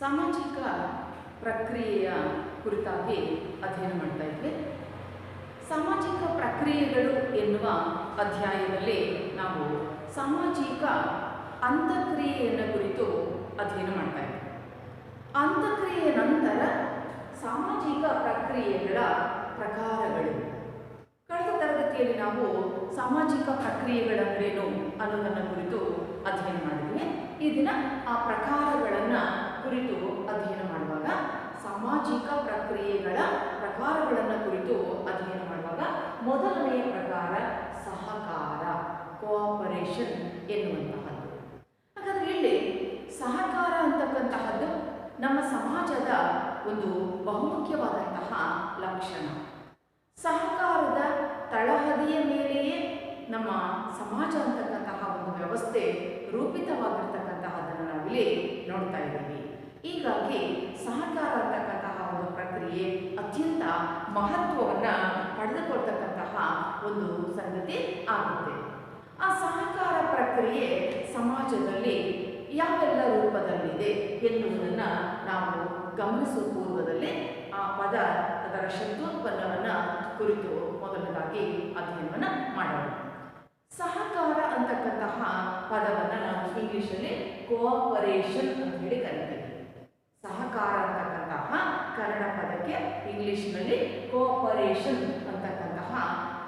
ಸಾಮಾಜಿಕ ಪ್ರಕ್ರಿಯೆಯ ಕುರಿತಾಗಿ ಅಧ್ಯಯನ ಮಾಡ್ತಾ ಇದ್ವಿ. ಸಾಮಾಜಿಕ ಪ್ರಕ್ರಿಯೆಗಳು ಎನ್ನುವ ಅಧ್ಯಾಯದಲ್ಲಿ ನಾವು ಸಾಮಾಜಿಕ ಅಂತಕ್ರಿಯೆಯನ್ನು ಕುರಿತು ಅಧ್ಯಯನ ಮಾಡ್ತಾ ಇದ್ವಿ. ಅಂತಕ್ರಿಯೆಯ ನಂತರ ಸಾಮಾಜಿಕ ಪ್ರಕ್ರಿಯೆಗಳ ಪ್ರಕಾರಗಳು. ಕಳೆದ ತರಗತಿಯಲ್ಲಿ ನಾವು ಸಾಮಾಜಿಕ ಪ್ರಕ್ರಿಯೆಗಳಂದ್ರೇನು ಅನ್ನೋದನ್ನು ಕುರಿತು ಅಧ್ಯಯನ ಮಾಡಿದ್ವಿ. ಈ ದಿನ ಆ ಪ್ರಕಾರಗಳನ್ನು ಕುರಿತು ಅಧ್ಯಯನ ಮಾಡುವಾಗ ಸಾಮಾಜಿಕ ಪ್ರಕ್ರಿಯೆಗಳ ಪ್ರಕಾರಗಳನ್ನು ಕುರಿತು ಅಧ್ಯಯನ ಮಾಡುವಾಗ ಮೊದಲನೆಯ ಪ್ರಕಾರ ಸಹಕಾರ, ಕೋಆಪರೇಷನ್ ಎನ್ನುವಂತಹದ್ದು. ಹಾಗಾದರೆ ಇಲ್ಲಿ ಸಹಕಾರ ಅಂತಕ್ಕಂತಹದ್ದು ನಮ್ಮ ಸಮಾಜದ ಒಂದು ಬಹುಮುಖ್ಯವಾದಂತಹ ಲಕ್ಷಣ. ಸಹಕಾರದ ತಳಹದಿಯ ಮೇಲೆಯೇ ನಮ್ಮ ಸಮಾಜ ಅಂತಕ್ಕಂತಹ ಒಂದು ವ್ಯವಸ್ಥೆ ರೂಪಿತವಾಗಿರ್ತಕ್ಕಂತಹದನ್ನು ನಾವಿಲ್ಲಿ ನೋಡ್ತಾ ಇದ್ದೀವಿ. ಹೀಗಾಗಿ ಸಹಕಾರ ಅಂತಕ್ಕಂತಹ ಒಂದು ಪ್ರಕ್ರಿಯೆ ಅತ್ಯಂತ ಮಹತ್ವವನ್ನು ಪಡೆದುಕೊಳ್ತಕ್ಕಂತಹ ಒಂದು ಸಂಗತಿ ಆಗುತ್ತೆ. ಆ ಸಹಕಾರ ಪ್ರಕ್ರಿಯೆ ಸಮಾಜದಲ್ಲಿ ಯಾವೆಲ್ಲ ರೂಪದಲ್ಲಿದೆ ಎನ್ನುವುದನ್ನು ನಾವು ಗಮನಿಸುವ ಪೂರ್ವದಲ್ಲಿ ಆ ಪದ ಅದರ ಶಬ್ದೋತ್ಪನ್ನವನ್ನು ಕುರಿತು ಮೊದಲನೇದಾಗಿ ಅಧ್ಯಯನವನ್ನು ಮಾಡೋಣ. ಸಹಕಾರ ಅಂತಕ್ಕಂತಹ ಪದವನ್ನು ನಾವು ಇಂಗ್ಲಿಷಲ್ಲಿ ಕೋಆಪರೇಷನ್ ಅಂತ ಹೇಳಿ ಕರಿತೀವಿ. ಸಹಕಾರ ಅಂತಕ್ಕಂತಹ ಕನ್ನಡ ಪದಕ್ಕೆ ಇಂಗ್ಲಿಷ್ನಲ್ಲಿ ಕೋಆಪರೇಷನ್ ಅಂತಕ್ಕಂತಹ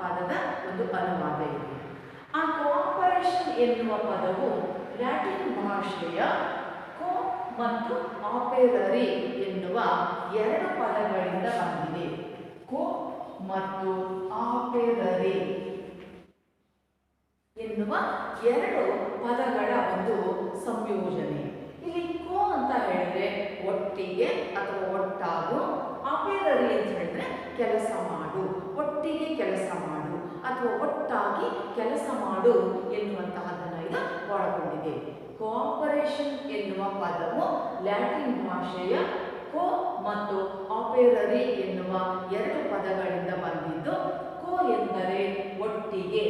ಪದದ ಒಂದು ಅನುವಾದ ಇದೆ. ಆ ಕೋಆಪರೇಷನ್ ಎನ್ನುವ ಪದವು ಲ್ಯಾಟಿನ್ ಭಾಷೆಯ ಕೋ ಮತ್ತು ಆಪೆರರಿ ಎನ್ನುವ ಎರಡು ಪದಗಳಿಂದ ಬಂದಿದೆ. ಕೋ ಮತ್ತು ಆಪೆರರಿ ಎನ್ನುವ ಎರಡು ಪದಗಳ ಒಂದು ಸಂಯೋಜನೆ. ಇಲ್ಲಿ ಕೋ ಅಂತ ಹೇಳಿದ್ರೆ ಒಟ್ಟಿಗೆ ಅಥವಾ ಒಟ್ಟಾಗು, ಆಪೆರರಿ ಅಂತ ಹೇಳಿದ್ರೆ ಕೆಲಸ ಮಾಡು, ಒಟ್ಟಿಗೆ ಕೆಲಸ ಮಾಡು ಅಥವಾ ಒಟ್ಟಾಗಿ ಕೆಲಸ ಮಾಡು ಎನ್ನುವಂತಹದನ್ನು ಇದು ಒಳಗೊಂಡಿದೆ. ಕೋಆಪರೇಷನ್ ಎನ್ನುವ ಪದವು ಲ್ಯಾಟಿನ್ ಭಾಷೆಯ ಕೋ ಮತ್ತು ಆಪೆರರಿ ಎನ್ನುವ ಎರಡು ಪದಗಳಿಂದ ಬಂದಿದ್ದು, ಕೋ ಎಂದರೆ ಒಟ್ಟಿಗೆ,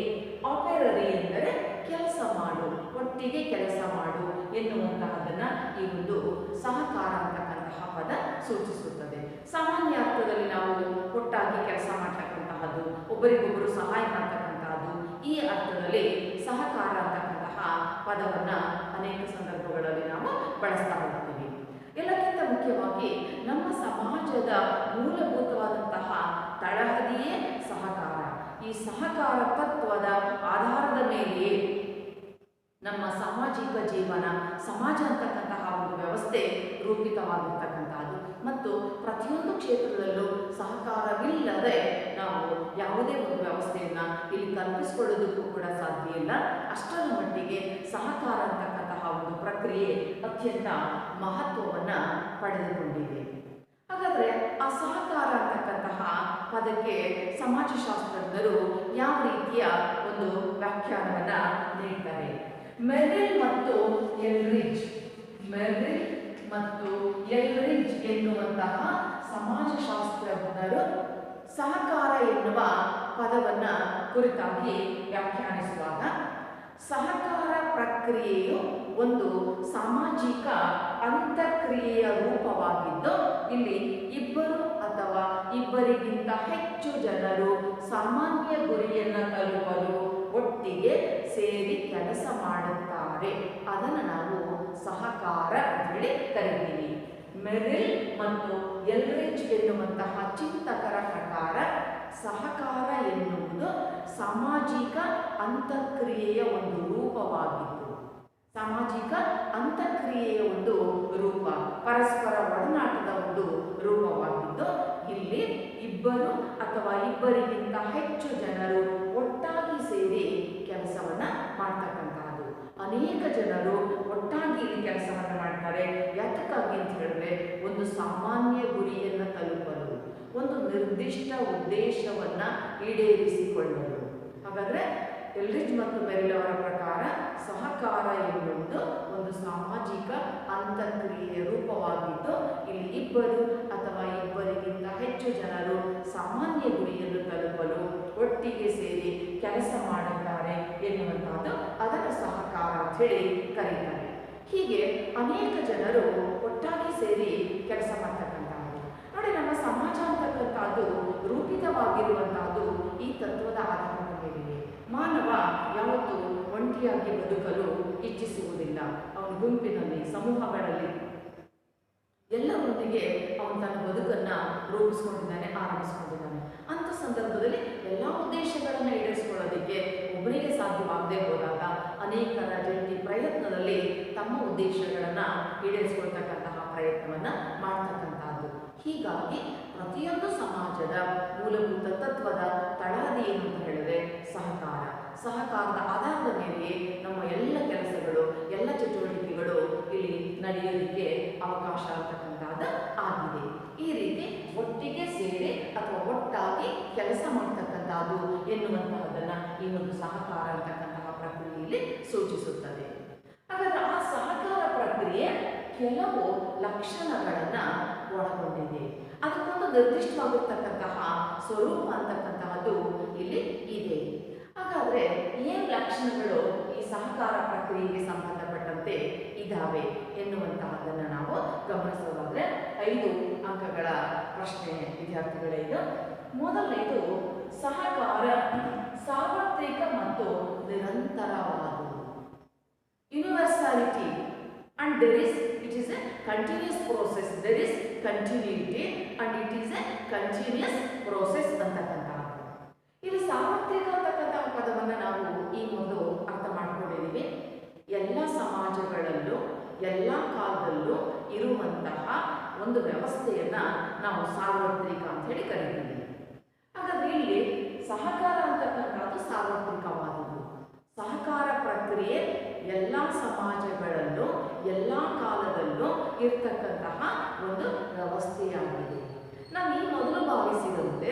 ಆಪೆರರಿ ಎಂದರೆ ಕೆಲಸ ಮಾಡು, ಒಟ್ಟಿಗೆ ಕೆಲಸ ಮಾಡು ಎನ್ನುವಂತಹದನ್ನ ಈ ಒಂದು ಸಹಕಾರ ಅಂತಕ್ಕಂತಹ ಪದ ಸೂಚಿಸುತ್ತದೆ. ಸಾಮಾನ್ಯ ಅರ್ಥದಲ್ಲಿ ನಾವು ಒಟ್ಟಾಗಿ ಕೆಲಸ ಮಾಡ್ತಕ್ಕಂತಹದ್ದು, ಒಬ್ಬರಿಗೊಬ್ಬರು ಸಹಾಯ ಮಾಡ್ತಕ್ಕಂತಹದ್ದು, ಈ ಅರ್ಥದಲ್ಲಿ ಸಹಕಾರ ಅಂತಕ್ಕಂತಹ ಪದವನ್ನು ಅನೇಕ ಸಂದರ್ಭಗಳಲ್ಲಿ ನಾವು ಬಳಸ್ತಾ ಹೋಗ್ತೀವಿ. ಎಲ್ಲಕ್ಕಿಂತ ಮುಖ್ಯವಾಗಿ ನಮ್ಮ ಸಮಾಜದ ಮೂಲಭೂತವಾದಂತಹ ತಳಹದಿಯೇ ಸಹಕಾರ. ಈ ಸಹಕಾರ ತತ್ವದ ಆಧಾರದ ಮೇಲೆಯೇ ನಮ್ಮ ಸಾಮಾಜಿಕ ಜೀವನ, ಸಮಾಜ ಅಂತಕ್ಕಂತಹ ಒಂದು ವ್ಯವಸ್ಥೆ ರೂಪಿತವಾಗಿರ್ತಕ್ಕಂಥದ್ದು. ಮತ್ತು ಪ್ರತಿಯೊಂದು ಕ್ಷೇತ್ರದಲ್ಲೂ ಸಹಕಾರವಿಲ್ಲದೆ ನಾವು ಯಾವುದೇ ಒಂದು ವ್ಯವಸ್ಥೆಯನ್ನು ಇಲ್ಲಿ ಕಲ್ಪಿಸಿಕೊಳ್ಳೋದಕ್ಕೂ ಕೂಡ ಸಾಧ್ಯ ಇಲ್ಲ. ಅಷ್ಟರ ಮಟ್ಟಿಗೆ ಸಹಕಾರ ಅಂತಕ್ಕಂತಹ ಒಂದು ಪ್ರಕ್ರಿಯೆ ಅತ್ಯಂತ ಮಹತ್ವವನ್ನು ಪಡೆದುಕೊಂಡಿದೆ. ಹಾಗಾದರೆ ಆ ಸಹಕಾರ ಅಂತಕ್ಕಂತಹ ಪದಕ್ಕೆ ಸಮಾಜಶಾಸ್ತ್ರಜ್ಞರು ಯಾವ ರೀತಿಯ ಒಂದು ವ್ಯಾಖ್ಯಾನವನ್ನು ನೀಡ್ತಾರೆ? ಮೆರಿಲ್ ಮತ್ತು ಎಲ್ರಿಚ್, ಮೆರಿಲ್ ಮತ್ತು ಎಲ್ರಿಚ್ ಎನ್ನುವಂತಹ ಸಮಾಜಶಾಸ್ತ್ರಜ್ಞರು ಸಹಕಾರ ಎನ್ನುವ ಪದವನ್ನು ಕುರಿತಾಗಿ ವ್ಯಾಖ್ಯಾನಿಸುವಾಗ ಸಹಕಾರ ಪ್ರಕ್ರಿಯೆಯು ಒಂದು ಸಾಮಾಜಿಕ ಅಂತಕ್ರಿಯೆಯ ರೂಪವಾಗಿದ್ದು, ಇಲ್ಲಿ ಇಬ್ಬರು ಅಥವಾ ಇಬ್ಬರಿಗಿಂತ ಹೆಚ್ಚು ಜನರು ಸಾಮಾನ್ಯ ಗುರಿಯನ್ನು ತಲುಪಲು ಒಟ್ಟಿಗೆ ಸೇರಿ ಕೆಲಸ ಮಾಡುತ್ತಾರೆ. ಅದನ್ನು ನಾವು ಸಹಕಾರ ಅಂತ ಹೇಳಿ ಕರಿತೀವಿ. ಮೆರಿಲ್ ಮತ್ತು ಎಲ್ರಿಚ್ ಎನ್ನುವಂತಹ ಚಿಂತಕರ ಪ್ರಕಾರ ಸಹಕಾರ ಎನ್ನುವುದು ಸಾಮಾಜಿಕ ಅಂತಕ್ರಿಯೆಯ ಒಂದು ರೂಪವಾಗಿದ್ದು, ಸಾಮಾಜಿಕ ಅಂತಕ್ರಿಯೆಯ ಒಂದು ರೂಪ, ಪರಸ್ಪರ ಒಡನಾಟದ ಒಂದು ರೂಪವಾಗಿದ್ದು, ಇಲ್ಲಿ ಇಬ್ಬರು ಅಥವಾ ಇಬ್ಬರಿಗಿಂತ ಹೆಚ್ಚು ಜನರು ಒಟ್ಟಾಗಿ ಸೇರಿ ಕೆಲಸವನ್ನು ಮಾಡ್ತಕ್ಕಂಥದ್ದು. ಅನೇಕ ಜನರು ಒಟ್ಟಾಗಿ ಇಲ್ಲಿ ಕೆಲಸವನ್ನು ಮಾಡ್ತಾರೆ. ಯಾತಕ್ಕಾಗಿ ಅಂತ ಹೇಳಿದ್ರೆ ಒಂದು ಸಾಮಾನ್ಯ ಗುರಿಯನ್ನು ತಲುಪಲು, ಒಂದು ನಿರ್ದಿಷ್ಟ ಉದ್ದೇಶವನ್ನು ಈಡೇರಿಸಿಕೊಳ್ಳಲು. ಹಾಗಾದರೆ ಎಲ್ರಿಚ್ ಮತ್ತು ಮೆರಿಲ್ ಅವರ ಪ್ರಕಾರ ಸಹಕಾರ ಎನ್ನುವುದು ಒಂದು ಸಾಮಾಜಿಕ ಅಂತಕ್ರಿಯೆಯ ರೂಪವಾಗಿದ್ದು, ಇಲ್ಲಿ ಇಬ್ಬರು ಅಥವಾ ಇಬ್ಬರಿಗಿಂತ ಹೆಚ್ಚು ಜನರು ಸಾಮಾನ್ಯ ಗುರಿಯನ್ನು ತಲುಪಲು ಒಟ್ಟಿಗೆ ಸೇರಿ ಕೆಲಸ ಮಾಡುತ್ತಾರೆ ಎನ್ನುವಂಥದ್ದು ಅದನ್ನು ಸಹಕಾರ ಅಂತ ಹೇಳಿ ಕರೀತಾರೆ. ಹೀಗೆ ಅನೇಕ ಜನರು ಒಟ್ಟಾಗಿ ಸೇರಿ ಕೆಲಸ ಮಾಡ್ತಕ್ಕಂಥದ್ದು. ನೋಡಿ, ನಮ್ಮ ಸಮಾಜ ಅಂತಕ್ಕಂಥದ್ದು ರೂಪಿತವಾಗಿರುವಂತಹದ್ದು ಈ ತತ್ವದ ಆಧಾರದ ಮೇಲಿದೆ. ಮಾನವ ಯಾವತ್ತೂ ಒಂಟಿಯಾಗಿ ಬದುಕಲು ಇಚ್ಛಿಸುವುದಿಲ್ಲ. ಅವನು ಗುಂಪಿನಲ್ಲಿ, ಸಮೂಹಗಳಲ್ಲಿ ಎಲ್ಲರೊಂದಿಗೆ ಅವನು ತನ್ನ ಬದುಕನ್ನು ರೂಪಿಸ್ಕೊಂಡಿದ್ದಾನೆ, ಆರಂಭಿಸ್ಕೊಂಡಿದ್ದಾನೆ. ಅಂಥ ಸಂದರ್ಭದಲ್ಲಿ ಎಲ್ಲ ಉದ್ದೇಶಗಳನ್ನು ಈಡೇರಿಸಿಕೊಳ್ಳೋದಕ್ಕೆ ಒಬ್ಬರಿಗೆ ಸಾಧ್ಯವಾಗದೆ ಹೋದಾಗ ಅನೇಕರ ಜಂಟಿ ಪ್ರಯತ್ನದಲ್ಲಿ ತಮ್ಮ ಉದ್ದೇಶಗಳನ್ನು ಈಡೇರಿಸಿಕೊಳ್ತಕ್ಕಂತಹ ಪ್ರಯತ್ನವನ್ನು ಮಾಡ್ತಕ್ಕಂಥದ್ದು. ಹೀಗಾಗಿ ಪ್ರತಿಯೊಂದು ಸಮಾಜದ ಮೂಲಭೂತ ತತ್ವದ ತಳಹದಿ ಏನು ಅಂತ ಹೇಳಿದ್ರೆ ಸಹಕಾರ. ಸಹಕಾರದ ಆಧಾರದ ಮೇಲೆ ನಮ್ಮ ಎಲ್ಲ ಕೆಲಸಗಳು, ಎಲ್ಲ ಚಟುವಟಿಕೆಗಳು ಇಲ್ಲಿ ನಡೆಯೋದಕ್ಕೆ ಅವಕಾಶ ಅಂತಕ್ಕಂಥದ್ದು ಆಗಿದೆ. ಈ ರೀತಿ ಒಟ್ಟಿಗೆ ಸೇರಿ ಅಥವಾ ಒಟ್ಟಾಗಿ ಕೆಲಸ ಮಾಡ್ತಕ್ಕಂಥದ್ದು ಎನ್ನುವಂತಹದನ್ನ ಈ ಒಂದು ಸಹಕಾರ ಅಂತಕ್ಕಂತಹ ಪ್ರಕ್ರಿಯೆಯಲ್ಲಿ ಸೂಚಿಸುತ್ತದೆ. ಹಾಗಾದ್ರೆ ಆ ಸಹಕಾರ ಪ್ರಕ್ರಿಯೆ ಕೆಲವು ಲಕ್ಷಣಗಳನ್ನ ಒಳಗೊಂಡಿದೆ. ಅದಕ್ಕೊಂದು ನಿರ್ದಿಷ್ಟವಾಗಿರ್ತಕ್ಕಂತಹ ಸ್ವರೂಪ ಅಂತಕ್ಕಂತಹದ್ದು ಇಲ್ಲಿ ಇದೆ. ಹಾಗಾದ್ರೆ ಏನು ಲಕ್ಷಣಗಳು ಈ ಸಹಕಾರ ಪ್ರಕ್ರಿಯೆಗೆ ಸಂಬಂಧಪಟ್ಟಂತೆ ಇದ್ದಾವೆ ಎನ್ನುವಂತಹದನ್ನು ನಾವು ಗಮನಿಸೋದಾದ್ರೆ 5 ಅಂಕಗಳ ಪ್ರಶ್ನೆ ವಿದ್ಯಾರ್ಥಿಗಳೇ. ಇದು ಮೊದಲನೇದು, ಸಹಕಾರ ಸಾರ್ವತ್ರಿಕ ಮತ್ತು ನಿರಂತರವಾದುದು. Universality and it is a continuous process. There is continuity and it is a continuous process ಅಂತಕ್ಕಂಥದ್ದು. ಇಲ್ಲಿ ಸಾರ್ವತ್ರಿಕ ಅಂತಕ್ಕಂತಹ ಪದವನ್ನು ನಾವು ಈ ಮೊದಲು ಅರ್ಥ ಮಾಡ್ಕೊಂಡಿದ್ದೀವಿ. ಎಲ್ಲ ಸಮಾಜಗಳಲ್ಲೂ ಎಲ್ಲ ಕಾಲದಲ್ಲೂ ಇರುವಂತಹ ಒಂದು ವ್ಯವಸ್ಥೆಯನ್ನ ನಾವು ಸಾರ್ವತ್ರಿಕ ಅಂತ ಹೇಳಿ ಕರೀತೀವಿ. ಹಾಗಾದ್ರೆ ಇಲ್ಲಿ ಸಹಕಾರ ಅಂತಕ್ಕಂಥದ್ದು ಸಾರ್ವತ್ರಿಕವಾದುದು. ಸಹಕಾರ ಪ್ರಕ್ರಿಯೆ ಎಲ್ಲ ಸಮಾಜಗಳಲ್ಲೂ ಎಲ್ಲ ಕಾಲದಲ್ಲೂ ಇರ್ತಕ್ಕಂತಹ ಒಂದು ವ್ಯವಸ್ಥೆಯಾಗಿದೆ. ನಾವು ಈ ಮೊದಲು ಭಾವಿಸಿದಂತೆ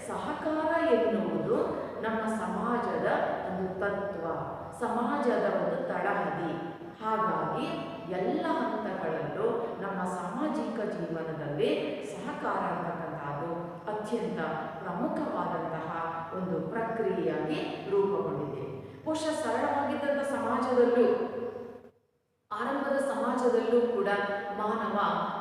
ಸಹಕಾರ ಎನ್ನುವುದು ನಮ್ಮ ಸಮಾಜದ ಒಂದು ತತ್ವ, ಸಮಾಜದ ಒಂದು ತಳಹದಿ. ಹಾಗಾಗಿ ಎಲ್ಲ ಹಂತಗಳಲ್ಲೂ ನಮ್ಮ ಸಾಮಾಜಿಕ ಜೀವನದಲ್ಲಿ ಸಹಕಾರ ಅಂತಕ್ಕಂಥದ್ದು ಅತ್ಯಂತ ಪ್ರಮುಖವಾದಂತಹ ಒಂದು ಪ್ರಕ್ರಿಯೆಯಾಗಿ ರೂಪುಗೊಂಡಿದೆ. ಬಹುಶಃ ಸರಳವಾಗಿದ್ದಂಥ ಸಮಾಜದಲ್ಲೂ, ಆರಂಭದ ಸಮಾಜದಲ್ಲೂ ಕೂಡ ಮಾನವ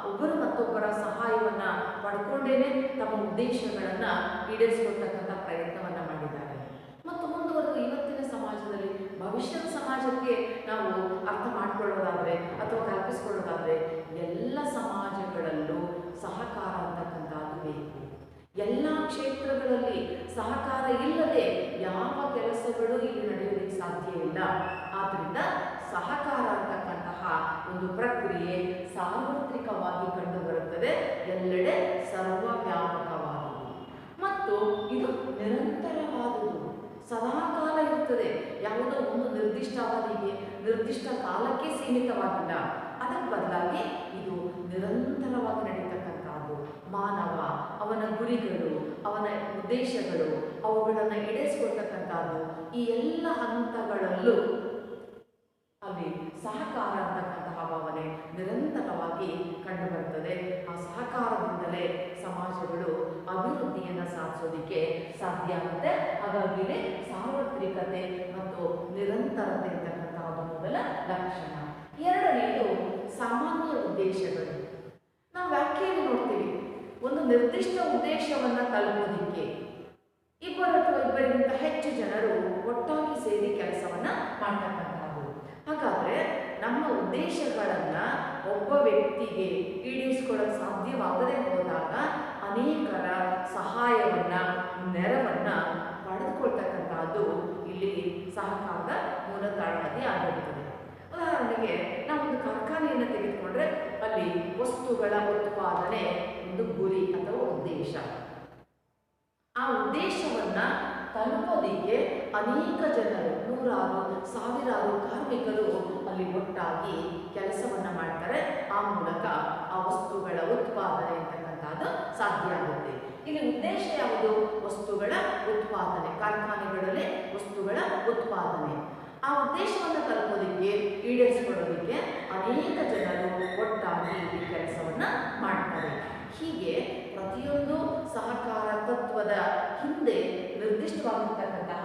ಒಬ್ಬರು ಮತ್ತೊಬ್ಬರ ಸಹಾಯವನ್ನ ಪಡ್ಕೊಂಡೇನೆ ತಮ್ಮ ಉದ್ದೇಶಗಳನ್ನ ಈಡೇರಿಸಿಕೊಳ್ತಕ್ಕಂಥ ಪ್ರಯತ್ನವನ್ನ ಮಾಡಿದ್ದಾರೆ. ಮತ್ತು ಮುಂದುವರೆದು ಇವತ್ತಿನ ಸಮಾಜದಲ್ಲಿ, ಭವಿಷ್ಯದ ಸಮಾಜಕ್ಕೆ ನಾವು ಅರ್ಥ ಮಾಡಿಕೊಳ್ಳೋದಾದ್ರೆ ಅಥವಾ ಕಲ್ಪಿಸಿಕೊಳ್ಳೋದಾದ್ರೆ ಎಲ್ಲ ಸಮಾಜಗಳಲ್ಲೂ ಸಹಕಾರ ಅಂತಕ್ಕಂಥದ್ದು ಬೇಕು. ಎಲ್ಲ ಕ್ಷೇತ್ರಗಳಲ್ಲಿ ಸಹಕಾರ ಇಲ್ಲದೆ ಯಾವ ಕೆಲಸಗಳು ಇಲ್ಲಿ ನಡೆಯೋದಕ್ಕೆ ಸಾಧ್ಯ ಇಲ್ಲ. ಆದ್ದರಿಂದ ಸಹಕಾರ ಅಂತಕ್ಕಂತಹ ಒಂದು ಪ್ರಕ್ರಿಯೆ ಸಾರ್ವತ್ರಿಕವಾಗಿ ಕಂಡುಬರುತ್ತದೆ, ಎಲ್ಲೆಡೆ ಸರ್ವವ್ಯಾಪಕವಾದುದು ಮತ್ತು ಇದು ನಿರಂತರವಾದುದು. ಸದಾಕಾಲ ಇರುತ್ತದೆ. ಯಾವುದೋ ಒಂದು ನಿರ್ದಿಷ್ಟ ಅವಧಿಗೆ, ನಿರ್ದಿಷ್ಟ ಕಾಲಕ್ಕೆ ಸೀಮಿತವಾಗಿಲ್ಲ. ಅದಕ್ಕೆ ಬದಲಾಗಿ ಇದು ನಿರಂತರವಾಗಿ ನಡೀತಕ್ಕಂಥದ್ದು. ಮಾನವ, ಅವನ ಗುರಿಗಳು, ಅವನ ಉದ್ದೇಶಗಳು, ಅವುಗಳನ್ನು ಈಡೇರಿಸಿಕೊಳ್ತಕ್ಕಂಥದ್ದು ಈ ಎಲ್ಲ ಹಂತಗಳಲ್ಲೂ ಅಲ್ಲಿ ಸಹಕಾರ ಅಂತಕ್ಕಂತಹ ಭಾವನೆ ನಿರಂತರವಾಗಿ ಕಂಡುಬರುತ್ತದೆ. ಆ ಸಹಕಾರದಿಂದಲೇ ಸಮಾಜಗಳು ಅಭಿವೃದ್ಧಿಯನ್ನು ಸಾಧಿಸೋದಕ್ಕೆ ಸಾಧ್ಯ ಆಗುತ್ತೆ. ಹಾಗಾಗಿ ಸಾರ್ವತ್ರಿಕತೆ ಮತ್ತು ನಿರಂತರತೆ ಅಂತಕ್ಕಂತಹದ್ದು ಮೊದಲ ಲಕ್ಷಣ. ಎರಡನೆಯದು ಸಾಮಾನ್ಯ ಉದ್ದೇಶಗಳು. ನಾವು ವ್ಯಾಖ್ಯೆಯನ್ನು ನೋಡ್ತೀವಿ. ಒಂದು ನಿರ್ದಿಷ್ಟ ಉದ್ದೇಶವನ್ನು ತಲುಪೋದಕ್ಕೆ ಇಬ್ಬರು ಅಥವಾ ಇಬ್ಬರಿಗಿಂತ ಹೆಚ್ಚು ಜನರು ಒಟ್ಟಾಗಿ ಸೇರಿ ಕೆಲಸವನ್ನ ಮಾಡ್ತಕ್ಕಂಥದ್ದು. ಹಾಗಾದ್ರೆ ನಮ್ಮ ಉದ್ದೇಶಗಳನ್ನ ಒಬ್ಬ ವ್ಯಕ್ತಿಗೆ ಈಡೇರಿಸಿಕೊಳ್ಳಲು ಸಾಧ್ಯವಾಗದೆ ಹೋದಾಗ ಅನೇಕರ ಸಹಾಯವನ್ನ, ನೆರವನ್ನ ಪಡೆದುಕೊಳ್ತಕ್ಕಂಥದ್ದು ಇಲ್ಲಿ ಸಹಕಾರದ ಮೂಲ ತಳಹದಿ ಆಗಿರುತ್ತದೆ. ಉದಾಹರಣೆಗೆ ನಾವೊಂದು ಕಾರ್ಖಾನೆಯನ್ನು ತೆಗೆದುಕೊಂಡ್ರೆ ಅಲ್ಲಿ ವಸ್ತುಗಳ ಉತ್ಪಾದನೆ ಒಂದು ಗುರಿ ಅಥವಾ ಉದ್ದೇಶ. ಆ ಉದ್ದೇಶವನ್ನ ತಲುಪೋದಿಕ್ಕೆ ಅನೇಕ ಜನರು, ನೂರಾರು, ಸಾವಿರಾರು ಕಾರ್ಮಿಕರು ಅಲ್ಲಿ ಒಟ್ಟಾಗಿ ಕೆಲಸವನ್ನ ಮಾಡ್ತಾರೆ. ಆ ಮೂಲಕ ಆ ವಸ್ತುಗಳ ಉತ್ಪಾದನೆ ಅಂತಕ್ಕಂಥದ್ದು ಸಾಧ್ಯ ಆಗುತ್ತೆ. ಇಲ್ಲಿ ಉದ್ದೇಶ ಯಾವುದು? ವಸ್ತುಗಳ ಉತ್ಪಾದನೆ, ಕಾರ್ಖಾನೆಗಳಲ್ಲಿ ವಸ್ತುಗಳ ಉತ್ಪಾದನೆ. ಆ ಉದ್ದೇಶವನ್ನು ತಲುಪೋದಕ್ಕೆ, ಈಡೇರಿಸಿಕೊಳ್ಳೋದಕ್ಕೆ ಅನೇಕ ಜನರು ಒಟ್ಟಾಗಿ ಈ ಕೆಲಸವನ್ನ ಮಾಡ್ತಾರೆ. ಹೀಗೆ ಪ್ರತಿಯೊಂದು ಸಹಕಾರ ತತ್ವದ ಹಿಂದೆ ನಿರ್ದಿಷ್ಟವಾಗಿರ್ತಕ್ಕಂತಹ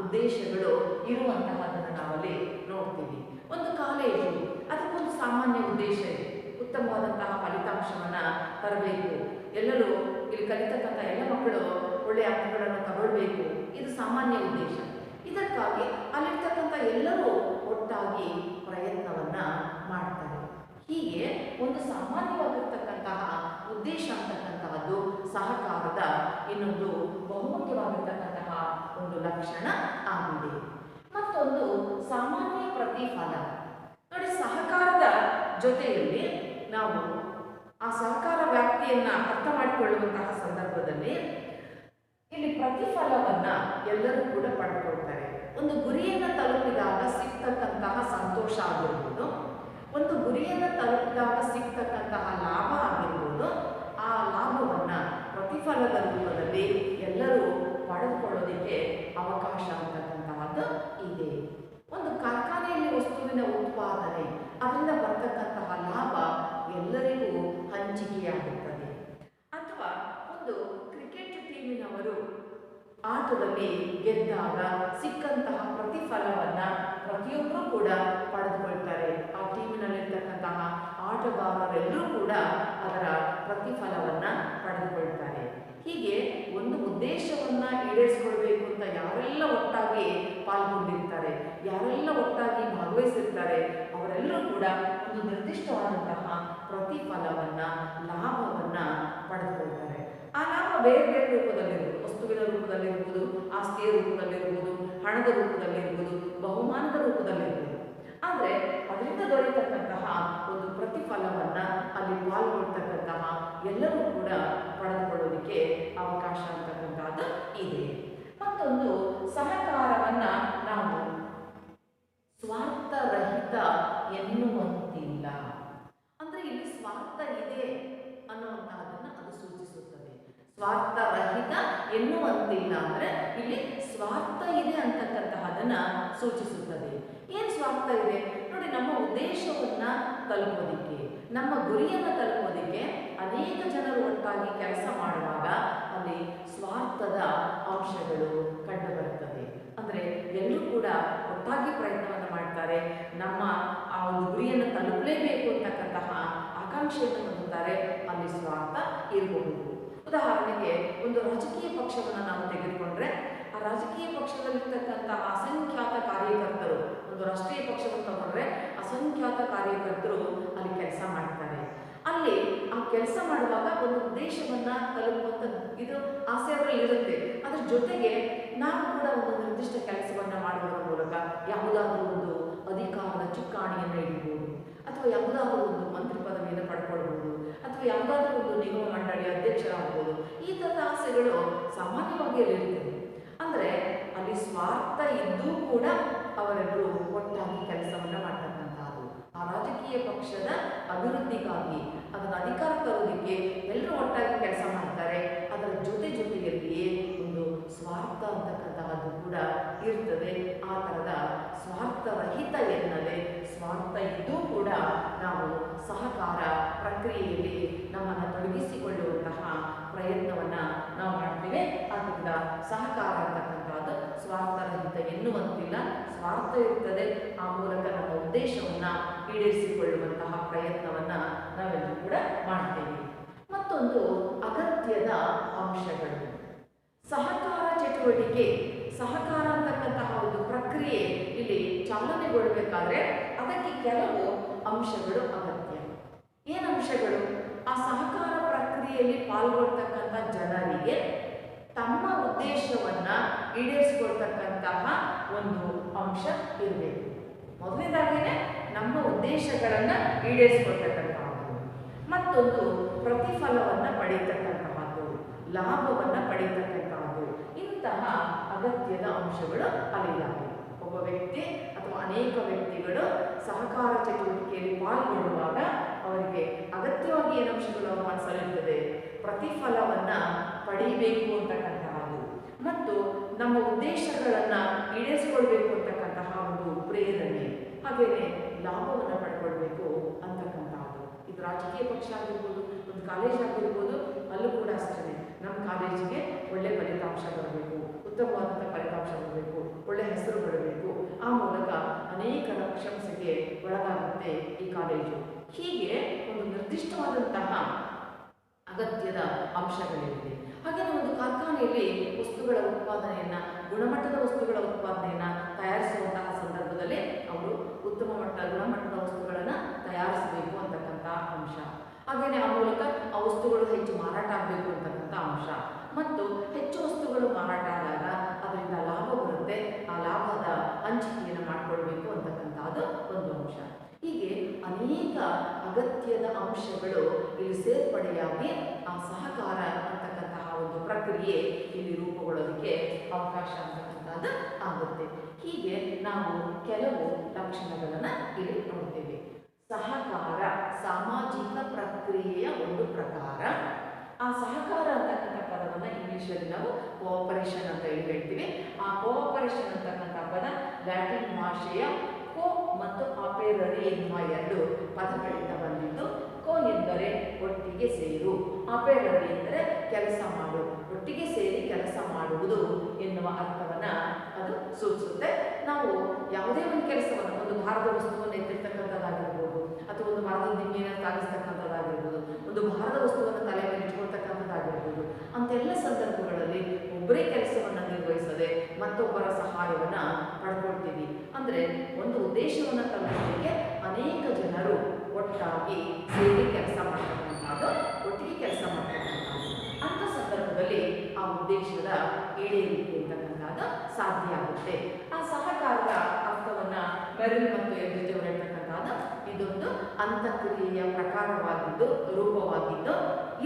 ಉದ್ದೇಶಗಳು ಇರುವಂತಹದನ್ನು ನಾವಲ್ಲಿ ನೋಡ್ತೀವಿ. ಒಂದು ಕಾಲೇಜು, ಅದಕ್ಕೊಂದು ಸಾಮಾನ್ಯ ಉದ್ದೇಶ ಇದೆ. ಉತ್ತಮವಾದಂತಹ ಫಲಿತಾಂಶವನ್ನು ತರಬೇಕು, ಎಲ್ಲರೂ ಇಲ್ಲಿ ಕಲಿತಕ್ಕಂಥ ಎಲ್ಲ ಮಕ್ಕಳು ಒಳ್ಳೆಯ ಅಂಕಗಳನ್ನು ತಗೊಳ್ಬೇಕು, ಇದು ಸಾಮಾನ್ಯ ಉದ್ದೇಶ. ಇದಕ್ಕಾಗಿ ಅಲ್ಲಿರ್ತಕ್ಕಂಥ ಎಲ್ಲರೂ ಒಟ್ಟಾಗಿ ಪ್ರಯತ್ನವನ್ನ ಮಾಡ್ತಾರೆ. ಹೀಗೆ ಒಂದು ಸಾಮಾನ್ಯವಾಗಿರ್ತಕ್ಕಂತಹ ಉದ್ದೇಶ ಅಂತಕ್ಕಂತಹದ್ದು ಸಹಕಾರದ ಇನ್ನೊಂದು ಬಹುಮುಖ್ಯವಾಗಿರ್ತಕ್ಕಂತಹ ಒಂದು ಲಕ್ಷಣ ಆಗಿದೆ. ಮತ್ತೊಂದು ಸಾಮಾನ್ಯ ಪ್ರತಿಫಲ. ನೋಡಿ, ಸಹಕಾರದ ಜೊತೆಯಲ್ಲಿ ನಾವು ಆ ಸಹಕಾರ ವ್ಯಾಪ್ತಿಯನ್ನ ಅರ್ಥ ಮಾಡಿಕೊಳ್ಳುವಂತಹ ಸಂದರ್ಭದಲ್ಲಿ ಇಲ್ಲಿ ಪ್ರತಿಫಲವನ್ನ ಎಲ್ಲರೂ ಕೂಡ ಪಡ್ಕೊಳ್ತಾರೆ. ಒಂದು ಗುರಿಯನ್ನು ತಲುಪಿದಾಗ ಸಿಗ್ತಕ್ಕಂತಹ ಸಂತೋಷ ಆಗಿರ್ಬೋದು, ಒಂದು ಗುರಿಯನ್ನು ತಲುಪಿದಾಗ ಸಿಗ್ತಕ್ಕಂತಹ ಲಾಭ ಆಗಿರ್ಬೋದು, ಆ ಲಾಭವನ್ನ ಪ್ರತಿಫಲದ ರೂಪದಲ್ಲಿ ಎಲ್ಲರೂ ಪಡೆದುಕೊಳ್ಳೋದಕ್ಕೆ ಅವಕಾಶ ಅಂತಕ್ಕಂತಹದ್ದು ಇದೆ. ಒಂದು ಕಾರ್ಖಾನೆಯಲ್ಲಿ ವಸ್ತುವಿನ ಉತ್ಪಾದನೆ, ಅದರಿಂದ ಬರ್ತಕ್ಕಂತಹ ಲಾಭ ಎಲ್ಲರಿಗೂ ಹಂಚಿಕೆಯಾಗುತ್ತದೆ. ಅಥವಾ ಒಂದು ಕ್ರಿಕೆಟ್ ಟೀಮಿನವರು ಆಟದಲ್ಲಿ ಗೆದ್ದಾಗ ಸಿಕ್ಕಂತಹ ಪ್ರತಿಫಲವನ್ನ ಪ್ರತಿಯೊಬ್ಬರೂ ಕೂಡ ಪಡೆದುಕೊಳ್ತಾರೆ. ಆ ಟೀಮಿನಲ್ಲಿರ್ತಕ್ಕಂತಹ ಆಟಗಾರರೆಲ್ಲರೂ ಕೂಡ ಅದರ ಪ್ರತಿಫಲವನ್ನ ಪಡೆದುಕೊಳ್ತಾರೆ. ಹೀಗೆ ಒಂದು ಉದ್ದೇಶವನ್ನ ಈಡೇರಿಸಿಕೊಳ್ಬೇಕು ಅಂತ ಯಾರೆಲ್ಲ ಒಟ್ಟಾಗಿ ಪಾಲ್ಗೊಂಡಿರ್ತಾರೆ, ಯಾರೆಲ್ಲ ಒಟ್ಟಾಗಿ ಭಾಗವಹಿಸಿರ್ತಾರೆ, ಅವರೆಲ್ಲರೂ ಕೂಡ ಒಂದು ನಿರ್ದಿಷ್ಟವಾದಂತಹ ಪ್ರತಿಫಲವನ್ನ, ಲಾಭವನ್ನ ಪಡೆದುಕೊಳ್ತಾರೆ. ಆ ಲಾಭ ಬೇರೆ ಬೇರೆ ರೂಪದಲ್ಲಿರ್ಬೋದು, ವಸ್ತುವಿನ ರೂಪದಲ್ಲಿರ್ಬೋದು, ಆಸ್ತಿಯ ರೂಪದಲ್ಲಿರ್ಬೋದು, ಹಣದ ರೂಪದಲ್ಲಿರ್ಬೋದು, ಬಹುಮಾನದ ರೂಪದಲ್ಲಿರ್ಬೋದು. ಆದರೆ ಅದರಿಂದ ದೊರೆತಕ್ಕಂತಹ ಒಂದು ಪ್ರತಿಫಲವನ್ನ ಅಲ್ಲಿ ಪಾಲ್ಗೊಳ್ತಕ್ಕಂತಹ ಎಲ್ಲರೂ ಕೂಡ ಪಡೆದುಕೊಳ್ಳೋದಕ್ಕೆ ಅವಕಾಶ ಅಂತಕ್ಕಂಥದ್ದು ಇದೆ. ಮತ್ತೊಂದು ಸಹಕಾರವನ್ನ ನಾವು ಸ್ವಾರ್ಥರಹಿತ ಎನ್ನುವಂತಿಲ್ಲ. ಅಂದ್ರೆ ಇಲ್ಲಿ ಸ್ವಾರ್ಥ ಇದೆ ಅನ್ನುವಂತಹದನ್ನ ಅದು ಸೂಚಿಸುತ್ತದೆ. ಸ್ವಾರ್ಥರಹಿತ ಎನ್ನುವಂತಿಲ್ಲ ಅಂದ್ರೆ ಇಲ್ಲಿ ಸ್ವಾರ್ಥ ಇದೆ ಅಂತಕ್ಕಂತಹದನ್ನ ಸೂಚಿಸುತ್ತದೆ. ಏನ್ ಸ್ವಾರ್ಥ ಇದೆ ನೋಡಿ, ನಮ್ಮ ಉದ್ದೇಶವನ್ನ ತಲುಪೋದಿಕ್ಕೆ, ನಮ್ಮ ಗುರಿಯನ್ನು ತಲುಪೋದಿಕ್ಕೆ ಅನೇಕ ಜನರು ಒಟ್ಟಾಗಿ ಕೆಲಸ ಮಾಡುವಾಗ ಅಲ್ಲಿ ಸ್ವಾರ್ಥದ ಅಂಶಗಳು ಕಂಡು ಬರುತ್ತದೆ. ಅಂದ್ರೆ ಎಲ್ಲರೂ ಕೂಡ ಒಟ್ಟಾಗಿ ಪ್ರಯತ್ನವನ್ನು ಮಾಡ್ತಾರೆ, ನಮ್ಮ ಆ ಒಂದು ಗುರಿಯನ್ನು ತಲುಪಲೇಬೇಕು ಅಂತಕ್ಕಂತಹ ಆಕಾಂಕ್ಷೆಯನ್ನು ಹೊಂದುತ್ತಾರೆ, ಅಲ್ಲಿ ಸ್ವಾರ್ಥ ಇರಬಹುದು. ಉದಾಹರಣೆಗೆ ಒಂದು ರಾಜಕೀಯ ಪಕ್ಷವನ್ನು ನಾವು ತೆಗೆದುಕೊಂಡ್ರೆ, ಆ ರಾಜಕೀಯ ಪಕ್ಷದಲ್ಲಿರ್ತಕ್ಕಂತಹ ಅಸಂಖ್ಯಾತ ಕಾರ್ಯಕರ್ತರು, ಒಂದು ರಾಷ್ಟ್ರೀಯ ಪಕ್ಷವನ್ನು ತಗೊಂಡ್ರೆ ಅಸಂಖ್ಯಾತ ಕಾರ್ಯಕರ್ತರು ಅಲ್ಲಿ ಕೆಲಸ ಮಾಡ್ತಾರೆ. ಅಲ್ಲಿ ಆ ಕೆಲಸ ಮಾಡುವಾಗ ಒಂದು ಉದ್ದೇಶವನ್ನ ತಲುಪುವಂತ ಇದು ಆಸೆ ಅವರಲ್ಲಿ ಇರುತ್ತೆ. ಅದ್ರ ಜೊತೆಗೆ ನಾವು ಕೂಡ ಒಂದು ನಿರ್ದಿಷ್ಟ ಕೆಲಸವನ್ನ ಮಾಡುವುದರ ಮೂಲಕ ಯಾವುದಾದ್ರೂ ಒಂದು ಅಧಿಕಾರದ ಚುಕ್ಕಾಣಿಯನ್ನು ಹಿಡಿಬಹುದು, ಅಥವಾ ಯಾವುದಾದ್ರೂ ಒಂದು ಮಂತ್ರಿ ಪದವಿಯನ್ನು ಪಡ್ಕೊಳ್ಬಹುದು, ಅಥವಾ ಯಾವುದಾದ್ರೂ ಒಂದು ನಿಗಮ ಮಂಡಳಿ ಅಧ್ಯಕ್ಷರಾಗಬಹುದು. ಈ ತರದ ಆಸೆಗಳು ಸಾಮಾನ್ಯವಾಗಿ ಇರುತ್ತದೆ. ಅಂದ್ರೆ ಅಲ್ಲಿ ಸ್ವಾರ್ಥ ಇದ್ದೂ ಕೂಡ ಅವರೆಲ್ಲರೂ ಒಟ್ಟಾಗಿ ಕೆಲಸವನ್ನ ಮಾಡ್ತಕ್ಕಂಥದ್ದು. ಆ ರಾಜಕೀಯ ಪಕ್ಷದ ಅಭಿವೃದ್ಧಿಗಾಗಿ, ಅದನ್ನ ಅಧಿಕಾರ ತರೋದಕ್ಕೆ ಎಲ್ಲರೂ ಒಟ್ಟಾಗಿ ಕೆಲಸ ಮಾಡ್ತಾರೆ. ಅದರ ಜೊತೆಯಲ್ಲಿಯೇ ಒಂದು ಸ್ವಾರ್ಥ ಅಂತಕ್ಕಂತಹದ್ದು ಕೂಡ ಇರ್ತದೆ. ಆ ಥರದ ಸ್ವಾರ್ಥರಹಿತ ಎನ್ನದೆ ಸ್ವಾರ್ಥ ಇದ್ದೂ ಕೂಡ ನಾವು ಸಹಕಾರ ಪ್ರಕ್ರಿಯೆಯಲ್ಲಿ ನಮ್ಮನ್ನು ತೊಡಗಿಸಿಕೊಳ್ಳುವಂತಹ ಪ್ರಯತ್ನವನ್ನ ನಾವು ಮಾಡ್ತೇವೆ. ಆದ್ದರಿಂದ ಸಹಕಾರ ಅಂತಕ್ಕಂಥದ್ದು ಸ್ವಾರ್ಥರಹಿತ ಎನ್ನುವಂತಿಲ್ಲ, ಸ್ವಾರ್ಥ ಇರ್ತದೆ. ಆ ಮೂಲಕ ನಮ್ಮ ಉದ್ದೇಶವನ್ನ ಈಡೇರಿಸಿಕೊಳ್ಳುವಂತಹ ಪ್ರಯತ್ನವನ್ನ ನಾವೆಲ್ಲರೂ ಕೂಡ ಮಾಡ್ತೇವೆ. ಮತ್ತೊಂದು ಅಗತ್ಯದ ಅಂಶಗಳು. ಸಹಕಾರ ಚಟುವಟಿಕೆ, ಸಹಕಾರ ಅಂತಕ್ಕಂತಹ ಒಂದು ಪ್ರಕ್ರಿಯೆ ಇಲ್ಲಿ ಚಾಲನೆಗೊಳ್ಳಬೇಕಾದ್ರೆ ಅದಕ್ಕೆ ಕೆಲವು ಅಂಶಗಳು ಅಗತ್ಯ. ಏನು ಅಂಶಗಳು? ಆ ಸಹಕಾರ ಪ್ರಕ್ರಿಯೆಯಲ್ಲಿ ಪಾಲ್ಗೊಳ್ತಕ್ಕಂಥ ಜನರಿಗೆ ತಮ್ಮ ಉದ್ದೇಶವನ್ನ ಈಡೇರಿಸಿಕೊಳ್ತಕ್ಕಂತಹ ಒಂದು ಅಂಶ ಇರಬೇಕು. ಮೊದಲನೇದಾಗಿನೇ ನಮ್ಮ ಉದ್ದೇಶಗಳನ್ನ ಈಡೇರಿಸಿಕೊಳ್ತಕ್ಕಂತಹದ್ದು, ಮತ್ತೊಂದು ಪ್ರತಿಫಲವನ್ನ ಪಡೆಯತಕ್ಕಂತಹದ್ದು, ಲಾಭವನ್ನ ಪಡೆಯತಕ್ಕಂತಹದ್ದು. ಇಂತಹ ಅಗತ್ಯದ ಅಂಶಗಳು ಅಲ್ಲಿದ್ದಾವೆ. ಒಬ್ಬ ವ್ಯಕ್ತಿ ಅಥವಾ ಅನೇಕ ವ್ಯಕ್ತಿಗಳು ಸಹಕಾರ ಚಟುವಟಿಕೆಯಲ್ಲಿ ಪಾಲ್ಗೊಳ್ಳುವಾಗ ಅವರಿಗೆ ಅಗತ್ಯವಾಗಿ ಏನು ಅಂಶಗಳು ಅವರ ಮನಸ್ಸಲ್ಲಿರ್ತದೆ? ಪ್ರತಿಫಲವನ್ನ ಪಡೆಯಬೇಕು ಅಂತಕ್ಕಂತಹದ್ದು, ಮತ್ತು ನಮ್ಮ ಉದ್ದೇಶಗಳನ್ನ ಈಡೇರಿಸಿಕೊಳ್ಬೇಕು ಅಂತಕ್ಕಂತಹ ಒಂದು ಪ್ರೇರಣೆ, ಹಾಗೇನೆ ಲಾಭವನ್ನು ಪಡ್ಕೊಳ್ಬೇಕು ಅಂತಕ್ಕಂತಹದ್ದು. ಇದು ರಾಜಕೀಯ ಪಕ್ಷ ಆಗಿರ್ಬೋದು, ಒಂದು ಕಾಲೇಜ್ ಆಗಿರ್ಬೋದು, ಅಲ್ಲೂ ಕೂಡ ಅಷ್ಟೇ ನಮ್ಮ ಕಾಲೇಜಿಗೆ ಒಳ್ಳೆ ಫಲಿತಾಂಶ ಬರಬೇಕು, ಉತ್ತಮವಾದಂಥ ಫಲಿತಾಂಶ ಬರಬೇಕು, ಒಳ್ಳೆ ಹೆಸರು ಬರಬೇಕು. ಆ ಮೂಲಕ ಅನೇಕರ ಪ್ರಶಂಸೆಗೆ ಒಳಗಾಗುತ್ತೆ ಈ ಕಾಲೇಜು. ಹೀಗೆ ಒಂದು ನಿರ್ದಿಷ್ಟವಾದಂತಹ ಅಗತ್ಯದ ಅಂಶಗಳಿವೆ. ಹಾಗೆ ಒಂದು ಕಾರ್ಖಾನೆಯಲ್ಲಿ ವಸ್ತುಗಳ ಉತ್ಪಾದನೆಯನ್ನು, ಗುಣಮಟ್ಟದ ವಸ್ತುಗಳ ಉತ್ಪಾದನೆಯನ್ನು ತಯಾರಿಸುವಂತಹ ಸಂದರ್ಭದಲ್ಲಿ ಅವರು ಉತ್ತಮ ಗುಣಮಟ್ಟದ ವಸ್ತುಗಳನ್ನು ತಯಾರಿಸಬೇಕು ಅಂತಕ್ಕಂಥ ಅಂಶ. ಹಾಗೆಯೇ ಆ ಮೂಲಕ ಆ ವಸ್ತುಗಳು ಹೆಚ್ಚು ಮಾರಾಟ ಆಗಬೇಕು ಅಂತಕ್ಕಂಥ ಅಂಶ. ಮತ್ತು ಹೆಚ್ಚು ವಸ್ತುಗಳು ಮಾರಾಟ ಆದಾಗ ಅದರಿಂದ ಲಾಭ ಬರುತ್ತೆ, ಆ ಲಾಭದ ಹಂಚಿಕೆಯನ್ನು ಮಾಡಿಕೊಳ್ಬೇಕು ಅಂತಕ್ಕಂಥದ್ದು ಒಂದು ಅಂಶ. ಹೀಗೆ ಅನೇಕ ಅಗತ್ಯದ ಅಂಶಗಳು ಇಲ್ಲಿ ಸೇರ್ಪಡೆಯಾಗಿ ಆ ಸಹಕಾರ ಅಂತಕ್ಕಂತಹ ಒಂದು ಪ್ರಕ್ರಿಯೆ ಇಲ್ಲಿ ರೂಪುಗೊಳ್ಳೋದಕ್ಕೆ ಅವಕಾಶ ಅಂತಕ್ಕಂಥದ್ದು ಆಗುತ್ತೆ. ಹೀಗೆ ನಾವು ಕೆಲವು ಲಕ್ಷಣಗಳನ್ನು ಇಲ್ಲಿ ನೋಡ್ತೇವೆ. ಸಹಕಾರ ಸಾಮಾಜಿಕ ಪ್ರಕ್ರಿಯೆಯ ಒಂದು ಪ್ರಕಾರ. ಆ ಸಹಕಾರ ಅಂತಕ್ಕಂಥ ಪದವನ್ನು ಇಂಗ್ಲಿಷಲ್ಲಿ ನಾವು ಕೋಆಪರೇಷನ್ ಅಂತ ಹೇಳಿ ಹೇಳ್ತೀವಿ. ಆ ಕೋಆಪರೇಷನ್ ಅಂತಕ್ಕಂಥ ಪದ ಲ್ಯಾಟಿನ್ ಭಾಷೆಯ ಕೋ ಮತ್ತು ಆಪೇರರಿ ಎನ್ನುವ ಎರಡು ಪದಗಳಿಂದ ಬಂದಿದ್ದು. ಕೋ ಎಂದರೆ ಒಟ್ಟಿಗೆ ಸೇರು, ಆಪೇರರಿ ಎಂದರೆ ಕೆಲಸ ಮಾಡು, ಒಟ್ಟಿಗೆ ಸೇರಿ ಕೆಲಸ ಮಾಡುವುದು ಎನ್ನುವ ಅರ್ಥವನ್ನು ಅದು ಸೂಚಿಸುತ್ತೆ. ನಾವು ಯಾವುದೇ ಒಂದು ಕೆಲಸವನ್ನು, ಒಂದು ಭಾರದ ವಸ್ತುವನ್ನು ಎತ್ತಿರ್ತಕ್ಕಂಥದ್ದಾಗಿರ್ಬೋದು, ಅಥವಾ ಒಂದು ಮರದ ದಿಮ್ಮಿಯನ್ನು ಸಾಗಿಸ್ತಕ್ಕಂಥದ್ದಾಗಿರ್ಬೋದು, ಒಂದು ಭಾರದ ವಸ್ತುವನ್ನು ತಲೆ ಮೇಲೆ ಇಟ್ಕೊಳ್ತಕ್ಕಂಥದ್ದಾಗಿರ್ಬೋದು, ಅಂತೆಲ್ಲ ಸಂದರ್ಭಗಳಲ್ಲಿ ಒಬ್ಬರೇ ಕೆಲಸವನ್ನು ನಿರ್ವಹಿಸದೆ ಮತ್ತೊಬ್ಬರ ಸಹಾಯವನ್ನು ಪಡ್ಕೊಳ್ತೀವಿ. ಅಂದರೆ ಒಂದು ಉದ್ದೇಶವನ್ನು ತಲುಪೋದಕ್ಕೆ ಅನೇಕ ಜನರು ಒಟ್ಟಾಗಿ ಸೇರಿ ಕೆಲಸ ಮಾಡ್ತಕ್ಕಂಥದ್ದು, ಒಟ್ಟಿಗೆ ಕೆಲಸ ಮಾಡ್ತಕ್ಕಂಥದ್ದು. ಅಂಥ ಸಂದರ್ಭದಲ್ಲಿ ಆ ಉದ್ದೇಶದ ಈಡೇರಿಕೆ ಅಂತಕ್ಕಂಥದ್ದು ಸಾಧ್ಯ ಆಗುತ್ತೆ. ಆ ಸಹಕಾರದ ಅರ್ಥವನ್ನು ಮೆರಿಲ್ ಮತ್ತು ಎಲ್ರಿಜ್ ಅವರು ಹೇಳ್ತಕ್ಕಂಥದ್ದು ಇದೊಂದು ಅಂತಕ್ರಿಯೆಯ ಪ್ರಕಾರವಾಗಿದ್ದು, ರೂಪವಾಗಿದ್ದು,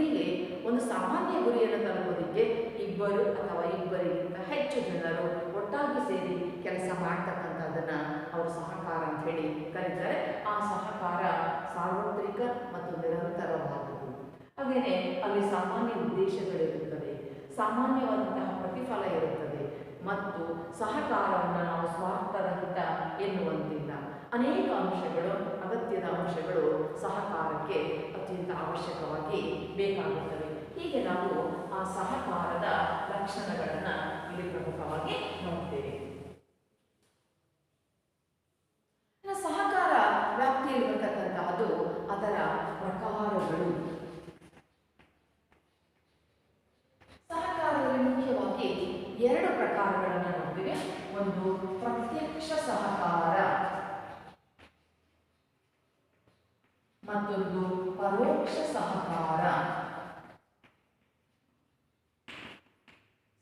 ಇಲ್ಲಿ ಒಂದು ಸಾಮಾನ್ಯ ಗುರಿಯನ್ನು ತಲುಪೋದಕ್ಕೆ ಇಬ್ಬರು ಅಥವಾ ಇಬ್ಬರಿಗಿಂತ ಹೆಚ್ಚು ಜನರು ಒಟ್ಟಾಗಿ ಸೇರಿ ಕೆಲಸ ಮಾಡ್ತಕ್ಕಂಥದ್ದನ್ನು ಅವರು ಸಹಕಾರ ಅಂತ ಹೇಳಿ ಕರೀತಾರೆ. ಆ ಸಹಕಾರ ಸಾರ್ವತ್ರಿಕ ಮತ್ತು ನಿರಂತರವಾದುದು. ಹಾಗೆಯೇ ಅಲ್ಲಿ ಸಾಮಾನ್ಯ ಉದ್ದೇಶಗಳಿರುತ್ತದೆ, ಸಾಮಾನ್ಯವಾದಂತಹ ಪ್ರತಿಫಲ ಇರುತ್ತದೆ, ಮತ್ತು ಸಹಕಾರವನ್ನು ನಾವು ಸ್ವಾರ್ಥರಹಿತ ಎನ್ನುವಂತಿಲ್ಲ. ಅನೇಕ ಅಂಶಗಳು, ಅಗತ್ಯದ ಅಂಶಗಳು ಸಹಕಾರಕ್ಕೆ ಅತ್ಯಂತ ಅವಶ್ಯಕವಾಗಿ ಬೇಕಾಗುತ್ತವೆ. ಹೀಗೆ ನಾವು ಆ ಸಹಕಾರದ ಲಕ್ಷಣಗಳನ್ನು ಇಲ್ಲಿ ಪ್ರಮುಖವಾಗಿ ನೋಡ್ತೇವೆ. ಸಹಕಾರ ವ್ಯಾಪ್ತಿಯಲ್ಲಿ ಬರ್ತಕ್ಕಂತಹದ್ದು ಅದರ ಪ್ರಕಾರಗಳು. ಸಹಕಾರದಲ್ಲಿ ಮುಖ್ಯವಾಗಿ ಎರಡು ಪ್ರಕಾರಗಳನ್ನು ನೋಡ್ತೀವಿ. ಒಂದು ಪ್ರತ್ಯಕ್ಷ ಸಹಕಾರ, ಮತ್ತೊಂದು ಪರೋಕ್ಷ ಸಹಕಾರ.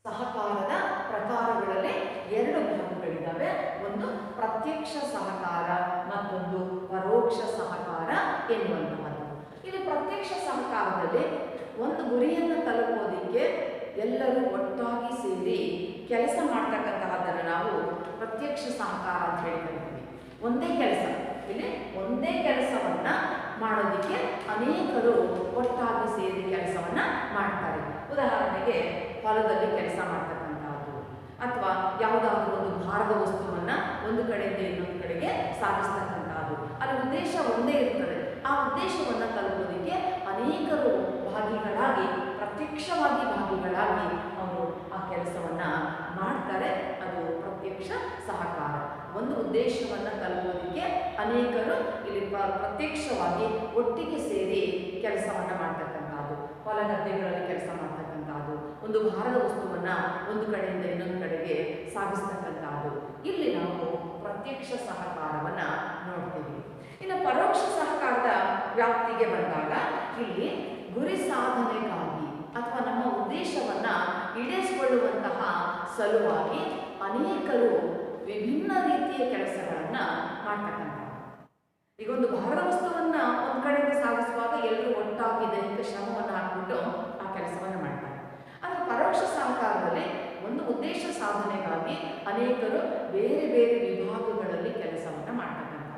ಸಹಕಾರದ ಪ್ರಕಾರಗಳಲ್ಲಿ ಎರಡು ಭಾಗಗಳಿದ್ದಾವೆ. ಒಂದು ಪ್ರತ್ಯಕ್ಷ ಸಹಕಾರ, ಮತ್ತೊಂದು ಪರೋಕ್ಷ ಸಹಕಾರ ಎನ್ನುವಂತಹದ್ದು. ಇದು ಪ್ರತ್ಯಕ್ಷ ಸಹಕಾರದಲ್ಲಿ ಒಂದು ಗುರಿಯನ್ನು ತಲುಪೋದಕ್ಕೆ ಎಲ್ಲರೂ ಒಟ್ಟಾಗಿ ಸೇರಿ ಕೆಲಸ ಮಾಡ್ತಕ್ಕಂತಹದ್ದನ್ನು ನಾವು ಪ್ರತ್ಯಕ್ಷ ಸಹಕಾರ ಅಂತ ಹೇಳ್ತೀವಿ. ಒಂದೇ ಕೆಲಸ, ಇಲ್ಲಿ ಒಂದೇ ಕೆಲಸವನ್ನ ಮಾಡೋದಕ್ಕೆ ಅನೇಕರು ಒಟ್ಟಾಗಿ ಸೇರಿ ಕೆಲಸವನ್ನ ಮಾಡ್ತಾರೆ. ಉದಾಹರಣೆಗೆ ಹೊಲದಲ್ಲಿ ಕೆಲಸ ಮಾಡ್ತಕ್ಕಂಥದ್ದು, ಅಥವಾ ಯಾವುದಾದ್ರೂ ಒಂದು ಭಾರದ ವಸ್ತುವನ್ನ ಒಂದು ಕಡೆಯಿಂದ ಇನ್ನೊಂದು ಕಡೆಗೆ ಸಾಗಿಸ್ತಕ್ಕಂಥದ್ದು. ಅಲ್ಲಿ ಉದ್ದೇಶ ಒಂದೇ ಇರ್ತದೆ. ಆ ಉದ್ದೇಶವನ್ನು ತಲುಪೋದಕ್ಕೆ ಅನೇಕರು ಭಾಗಿಗಳಾಗಿ, ಪ್ರತ್ಯಕ್ಷವಾಗಿ ಭಾಗಿಗಳಾಗಿ ಅವರು ಆ ಕೆಲಸವನ್ನ ಮಾಡ್ತಾರೆ. ಅದು ಪ್ರತ್ಯಕ್ಷ ಸಹಕಾರ. ಒಂದು ಉದ್ದೇಶವನ್ನು ತಲುಪೋದಕ್ಕೆ ಅನೇಕರು ಇಲ್ಲಿ ಪ್ರತ್ಯಕ್ಷವಾಗಿ ಒಟ್ಟಿಗೆ ಸೇರಿ ಕೆಲಸವನ್ನು ಮಾಡ್ತಕ್ಕಂಥದ್ದು, ಹೊಲ ಗದ್ದೆಗಳಲ್ಲಿ ಕೆಲಸ ಮಾಡ್ತಕ್ಕಂಥದ್ದು, ಒಂದು ಭಾರದ ವಸ್ತುವನ್ನ ಒಂದು ಕಡೆಯಿಂದ ಇನ್ನೊಂದು ಕಡೆಗೆ ಸಾಗಿಸ್ತಕ್ಕಂಥದ್ದು. ಇಲ್ಲಿ ನಾವು ಪ್ರತ್ಯಕ್ಷ ಸಹಕಾರವನ್ನ ನೋಡ್ತೀವಿ. ಇನ್ನು ಪರೋಕ್ಷ ಸಹಕಾರದ ವ್ಯಾಪ್ತಿಗೆ ಬಂದಾಗ ಇಲ್ಲಿ ಗುರಿ ಸಾಧನೆಗಾಗಿ ಅಥವಾ ನಮ್ಮ ಉದ್ದೇಶವನ್ನ ಈಡೇರಿಸಿಕೊಳ್ಳುವಂತಹ ಸಲುವಾಗಿ ಅನೇಕರು ವಿಭಿನ್ನ ರೀತಿಯ ಕೆಲಸಗಳನ್ನ ಮಾಡ್ತಕ್ಕಂಥ. ಈಗ ಒಂದು ಭಾರದ ವಸ್ತುವನ್ನ ಒಂದ್ ಕಡೆಯಿಂದ ಸಾಗಿಸುವಾಗ ಎಲ್ಲರೂ ಒಟ್ಟಾಗಿ ದೈಹಿಕ ಶ್ರಮವನ್ನು ಹಾಕಿಬಿಟ್ಟು ಆ ಕೆಲಸವನ್ನು ಮಾಡ್ತಾರೆ. ಆದರೆ ಪರೋಕ್ಷ ಸಹಕಾರದಲ್ಲಿ ಒಂದು ಉದ್ದೇಶ ಸಾಧನೆಗಾಗಿ ಅನೇಕರು ಬೇರೆ ಬೇರೆ ವಿಭಾಗಗಳಲ್ಲಿ ಕೆಲಸವನ್ನು ಮಾಡ್ತಕ್ಕಂಥ.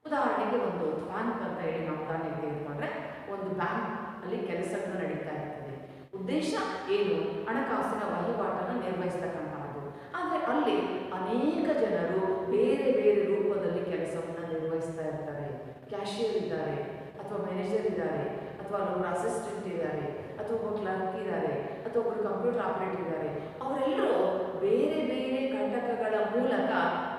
ಉದಾಹರಣೆಗೆ ಒಂದು ಬ್ಯಾಂಕ್ ಅಂತ ಹೇಳಿ ನಾವು ಉದಾಹರಣೆಗೆ ತೆಗೆದುಕೊಂಡ್ರೆ, ಒಂದು ಬ್ಯಾಂಕ್ ಅಲ್ಲಿ ಕೆಲಸಗಳು ನಡೀತಾ ಇರ್ತದೆ. ಉದ್ದೇಶ ಏನು? ಹಣಕಾಸಿನ ವಹಿವಾಟನ್ನು ನಿರ್ವಹಿಸ್ತಕ್ಕಂಥದ್ದು. ಆದರೆ ಅಲ್ಲಿ ಅನೇಕ ಜನರು ಬೇರೆ ಬೇರೆ ರೂಪದಲ್ಲಿ ಕೆಲಸವನ್ನು ನಿರ್ವಹಿಸ್ತಾ ಇರ್ತಾರೆ. ಕ್ಯಾಶಿಯರ್ ಇದ್ದಾರೆ, ಅಥವಾ ಮ್ಯಾನೇಜರ್ ಇದ್ದಾರೆ, ಅಥವಾ ಒಬ್ಬರು ಅಸಿಸ್ಟೆಂಟ್ ಇದ್ದಾರೆ, ಅಥವಾ ಒಬ್ಬರು ಕ್ಲರ್ಕ್ ಇದ್ದಾರೆ, ಅಥವಾ ಒಬ್ಬರು ಕಂಪ್ಯೂಟರ್ ಆಪರೇಟರ್ ಇದ್ದಾರೆ. ಅವರೆಲ್ಲರೂ ಬೇರೆ ಬೇರೆ ಕಡೆ ಘಟಕಗಳ ಮೂಲಕ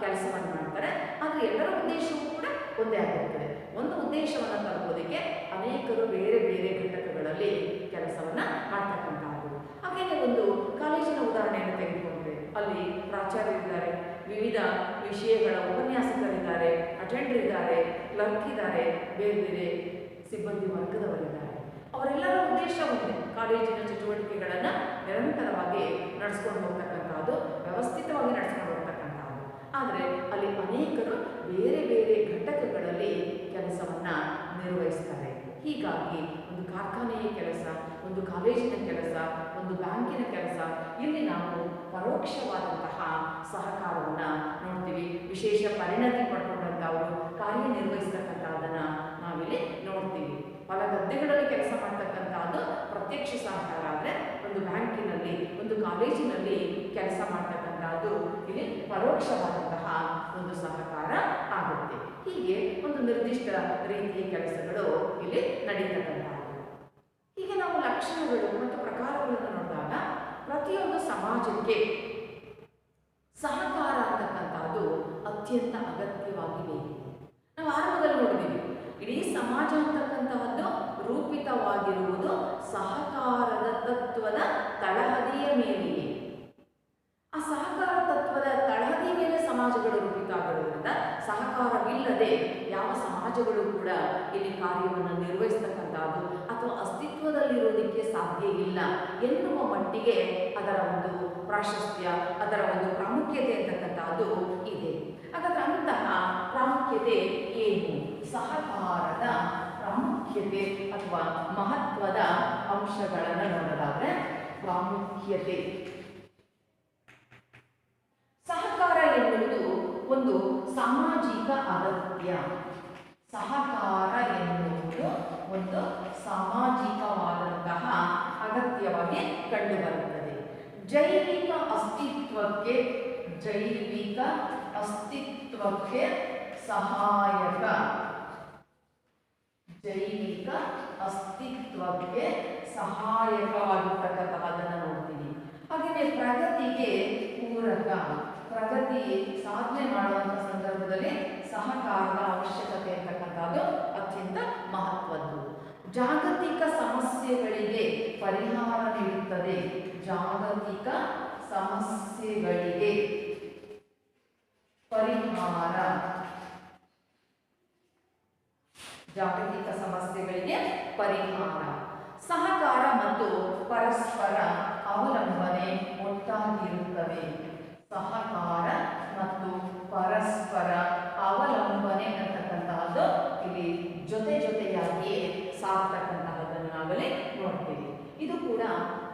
ಕೆಲಸವನ್ನು ಮಾಡ್ತಾರೆ. ಆದರೆ ಎಲ್ಲರ ಉದ್ದೇಶವೂ ಕೂಡ ಒಂದೇ ಆಗಿರ್ತದೆ. ಒಂದು ಉದ್ದೇಶವನ್ನು ತಲುಪೋದಕ್ಕೆ ಅನೇಕರು ಬೇರೆ ಬೇರೆ ಘಟಕಗಳಲ್ಲಿ ಕೆಲಸವನ್ನು ಮಾಡ್ತಕ್ಕಂಥದ್ದು. ಹಾಗೆಯೇ ಒಂದು ಕಾಲೇಜಿನ ಉದಾಹರಣೆಯನ್ನು ತೆಗೆದುಕೊಂಡ್ರೆ ಅಲ್ಲಿ ಪ್ರಾಚಾರ್ಯರಿದ್ದಾರೆ, ವಿವಿಧ ವಿಷಯಗಳ ಉಪನ್ಯಾಸಕರಿದ್ದಾರೆ, ಅಟೆಂಡರ್ ಇದ್ದಾರೆ, ಕ್ಲರ್ಕ್ ಇದ್ದಾರೆ, ಬೇರೆ ಬೇರೆ ಸಿಬ್ಬಂದಿ ವರ್ಗದವರಿದ್ದಾರೆ. ಅವರೆಲ್ಲರ ಉದ್ದೇಶ ಒಂದೇ, ಕಾಲೇಜಿನ ಚಟುವಟಿಕೆಗಳನ್ನು ನಿರಂತರವಾಗಿ ನಡೆಸ್ಕೊಂಡು ಹೋಗ್ತಕ್ಕಂಥದ್ದು, ವ್ಯವಸ್ಥಿತವಾಗಿ ನಡೆಸ್ಕೊಂಡು ಹೋಗ್ತಕ್ಕಂಥದ್ದು. ಆದರೆ ಅಲ್ಲಿ ಅನೇಕರು ಬೇರೆ ಬೇರೆ ಘಟಕಗಳಲ್ಲಿ ಕೆಲಸವನ್ನು ನಿರ್ವಹಿಸ್ತಾರೆ. ಹೀಗಾಗಿ ಒಂದು ಕಾರ್ಖಾನೆಯ ಕೆಲಸ, ಒಂದು ಕಾಲೇಜಿನ ಕೆಲಸ, ಒಂದು ಬ್ಯಾಂಕಿನ ಕೆಲಸ, ಇಲ್ಲಿ ನಾವು ಪರೋಕ್ಷವಾದಂತಹ ಸಹಕಾರವನ್ನು ನೋಡ್ತೀವಿ. ವಿಶೇಷ ಪರಿಣತಿ ಪಡ್ಕೊಂಡಂಥವರು ಕಾರ್ಯನಿರ್ವಹಿಸ್ತಕ್ಕಂಥದ್ದನ್ನು ನಾವಿಲ್ಲಿ ನೋಡ್ತೀವಿ. ಹೊಲ ಗದ್ದೆಗಳಲ್ಲಿ ಕೆಲಸ ಮಾಡ್ತಕ್ಕಂಥದ್ದು ಪ್ರತ್ಯಕ್ಷ ಸಹಕಾರ. ಆದರೆ ಒಂದು ಬ್ಯಾಂಕಿನಲ್ಲಿ, ಒಂದು ಕಾಲೇಜಿನಲ್ಲಿ ಕೆಲಸ ಮಾಡ್ತಕ್ಕಂಥದ್ದು ಇಲ್ಲಿ ಪರೋಕ್ಷವಾದಂತಹ ಒಂದು ಸಹಕಾರ ಆಗುತ್ತೆ. ಹೀಗೆ ಒಂದು ನಿರ್ದಿಷ್ಟ ರೀತಿಯ ಕೆಲಸಗಳು ಇಲ್ಲಿ ನಡೀತಕ್ಕಂಥದ್ದು. ಹೀಗೆ ನಾವು ಲಕ್ಷಣಗಳು ಮತ್ತು ಪ್ರಕಾರಗಳನ್ನು ನೋಡಿದಾಗ ಪ್ರತಿಯೊಂದು ಸಮಾಜಕ್ಕೆ ಸಹಕಾರ ಅಂತಕ್ಕಂಥದ್ದು ಅತ್ಯಂತ ಅಗತ್ಯವಾಗಿ ಬೇಕು. ನಾವು ಆರಂಭದಲ್ಲಿ ನೋಡಿದ್ದೀವಿ, ಇಡೀ ಸಮಾಜ ಅಂತಕ್ಕಂತಹದ್ದು ರೂಪಿತವಾಗಿರುವುದು ಸಹಕಾರದ ತತ್ವದ ತಳಹದಿಯ ಮೇಲೆಯೇ. ಆ ಸಹಕಾರ ತತ್ವದ ತಳಹದಿಯ ಮೇಲೆ ಸಮಾಜಗಳು ರೂಪಿತ ಆಗಿರುವುದರಿಂದ ಸಹಕಾರವಿಲ್ಲದೆ ಯಾವ ಸಮಾಜಗಳು ಕೂಡ ಇಲ್ಲಿ ಕಾರ್ಯವನ್ನು ನಿರ್ವಹಿಸ್ತಕ್ಕಂಥದ್ದು ಅಥವಾ ಅಸ್ತಿತ್ವದಲ್ಲಿರುವುದಕ್ಕೆ ಸಾಧ್ಯ ಇಲ್ಲ ಎನ್ನುವ ಮಟ್ಟಿಗೆ ಅದರ ಒಂದು ಪ್ರಾಶಸ್ತ್ಯ, ಅದರ ಒಂದು ಪ್ರಾಮುಖ್ಯತೆ ಅಂತಕ್ಕಂಥದ್ದು ಇದೆ. ಹಾಗಾದ್ರೆ ಅಂತಹ ಪ್ರಾಮುಖ್ಯತೆ ಏನು? ಸಹಕಾರದ ಪ್ರಾಮುಖ್ಯತೆ ಅಥವಾ ಮಹತ್ವದ ಅಂಶಗಳನ್ನು ನೋಡೋದಾದ್ರೆ, ಪ್ರಾಮುಖ್ಯತೆ, ಸಹಕಾರ ಎನ್ನುವುದು ಒಂದು ಸಾಮಾಜಿಕ ಅಗತ್ಯ. ಸಹಕಾರ ಎನ್ನುವುದು ಒಂದು ಸಾಮಾಜಿಕವಾದಂತಹ ಅಗತ್ಯವಾಗಿ ಕಂಡುಬರುತ್ತದೆ. ಜೈವಿಕ ಅಸ್ತಿತ್ವಕ್ಕೆ ಸಹಾಯಕ, ಜೈವಿಕ ಅಸ್ತಿತ್ವಕ್ಕೆ ಸಹಾಯಕವಾಗಿರ್ತಕ್ಕಂಥದ್ದನ್ನು ನೋಡ್ತೀವಿ. ಹಾಗೆಯೇ ಪ್ರಗತಿಗೆ ಪೂರಕ, ಪ್ರಗತಿ ಸಾಧನೆ ಮಾಡುವಂಥ ಸಂದರ್ಭದಲ್ಲಿ ಸಹಕಾರದ ಅವಶ್ಯಕತೆ ಅಂತಕ್ಕಂಥದ್ದು ಅತ್ಯಂತ ಮಹತ್ವದ್ದು. ಜಾಗತಿಕ ಸಮಸ್ಯೆಗಳಿಗೆ ಪರಿಹಾರ ನೀಡುತ್ತದೆ. ಜಾಗತಿಕ ಸಮಸ್ಯೆಗಳಿಗೆ ಪರಿಹಾರ, ಜಾಗತಿಕ ಸಮಸ್ಯೆಗಳಿಗೆ ಪರಿಹಾರ. ಸಹಕಾರ ಮತ್ತು ಪರಸ್ಪರ ಅವಲಂಬನೆ ಒಟ್ಟಾಗಿರುತ್ತವೆ. ಸಹಕಾರ ಮತ್ತು ಪರಸ್ಪರ ಅವಲಂಬನೆ ಅಂತಕ್ಕಂತಹದ್ದು ಇಲ್ಲಿ ಜೊತೆಯಾಗಿಯೇ ಸಾಕ್ತಕ್ಕಂತಹದ್ದನ್ನು ನಾವಲ್ಲಿ ನೋಡ್ತೀವಿ. ಇದು ಕೂಡ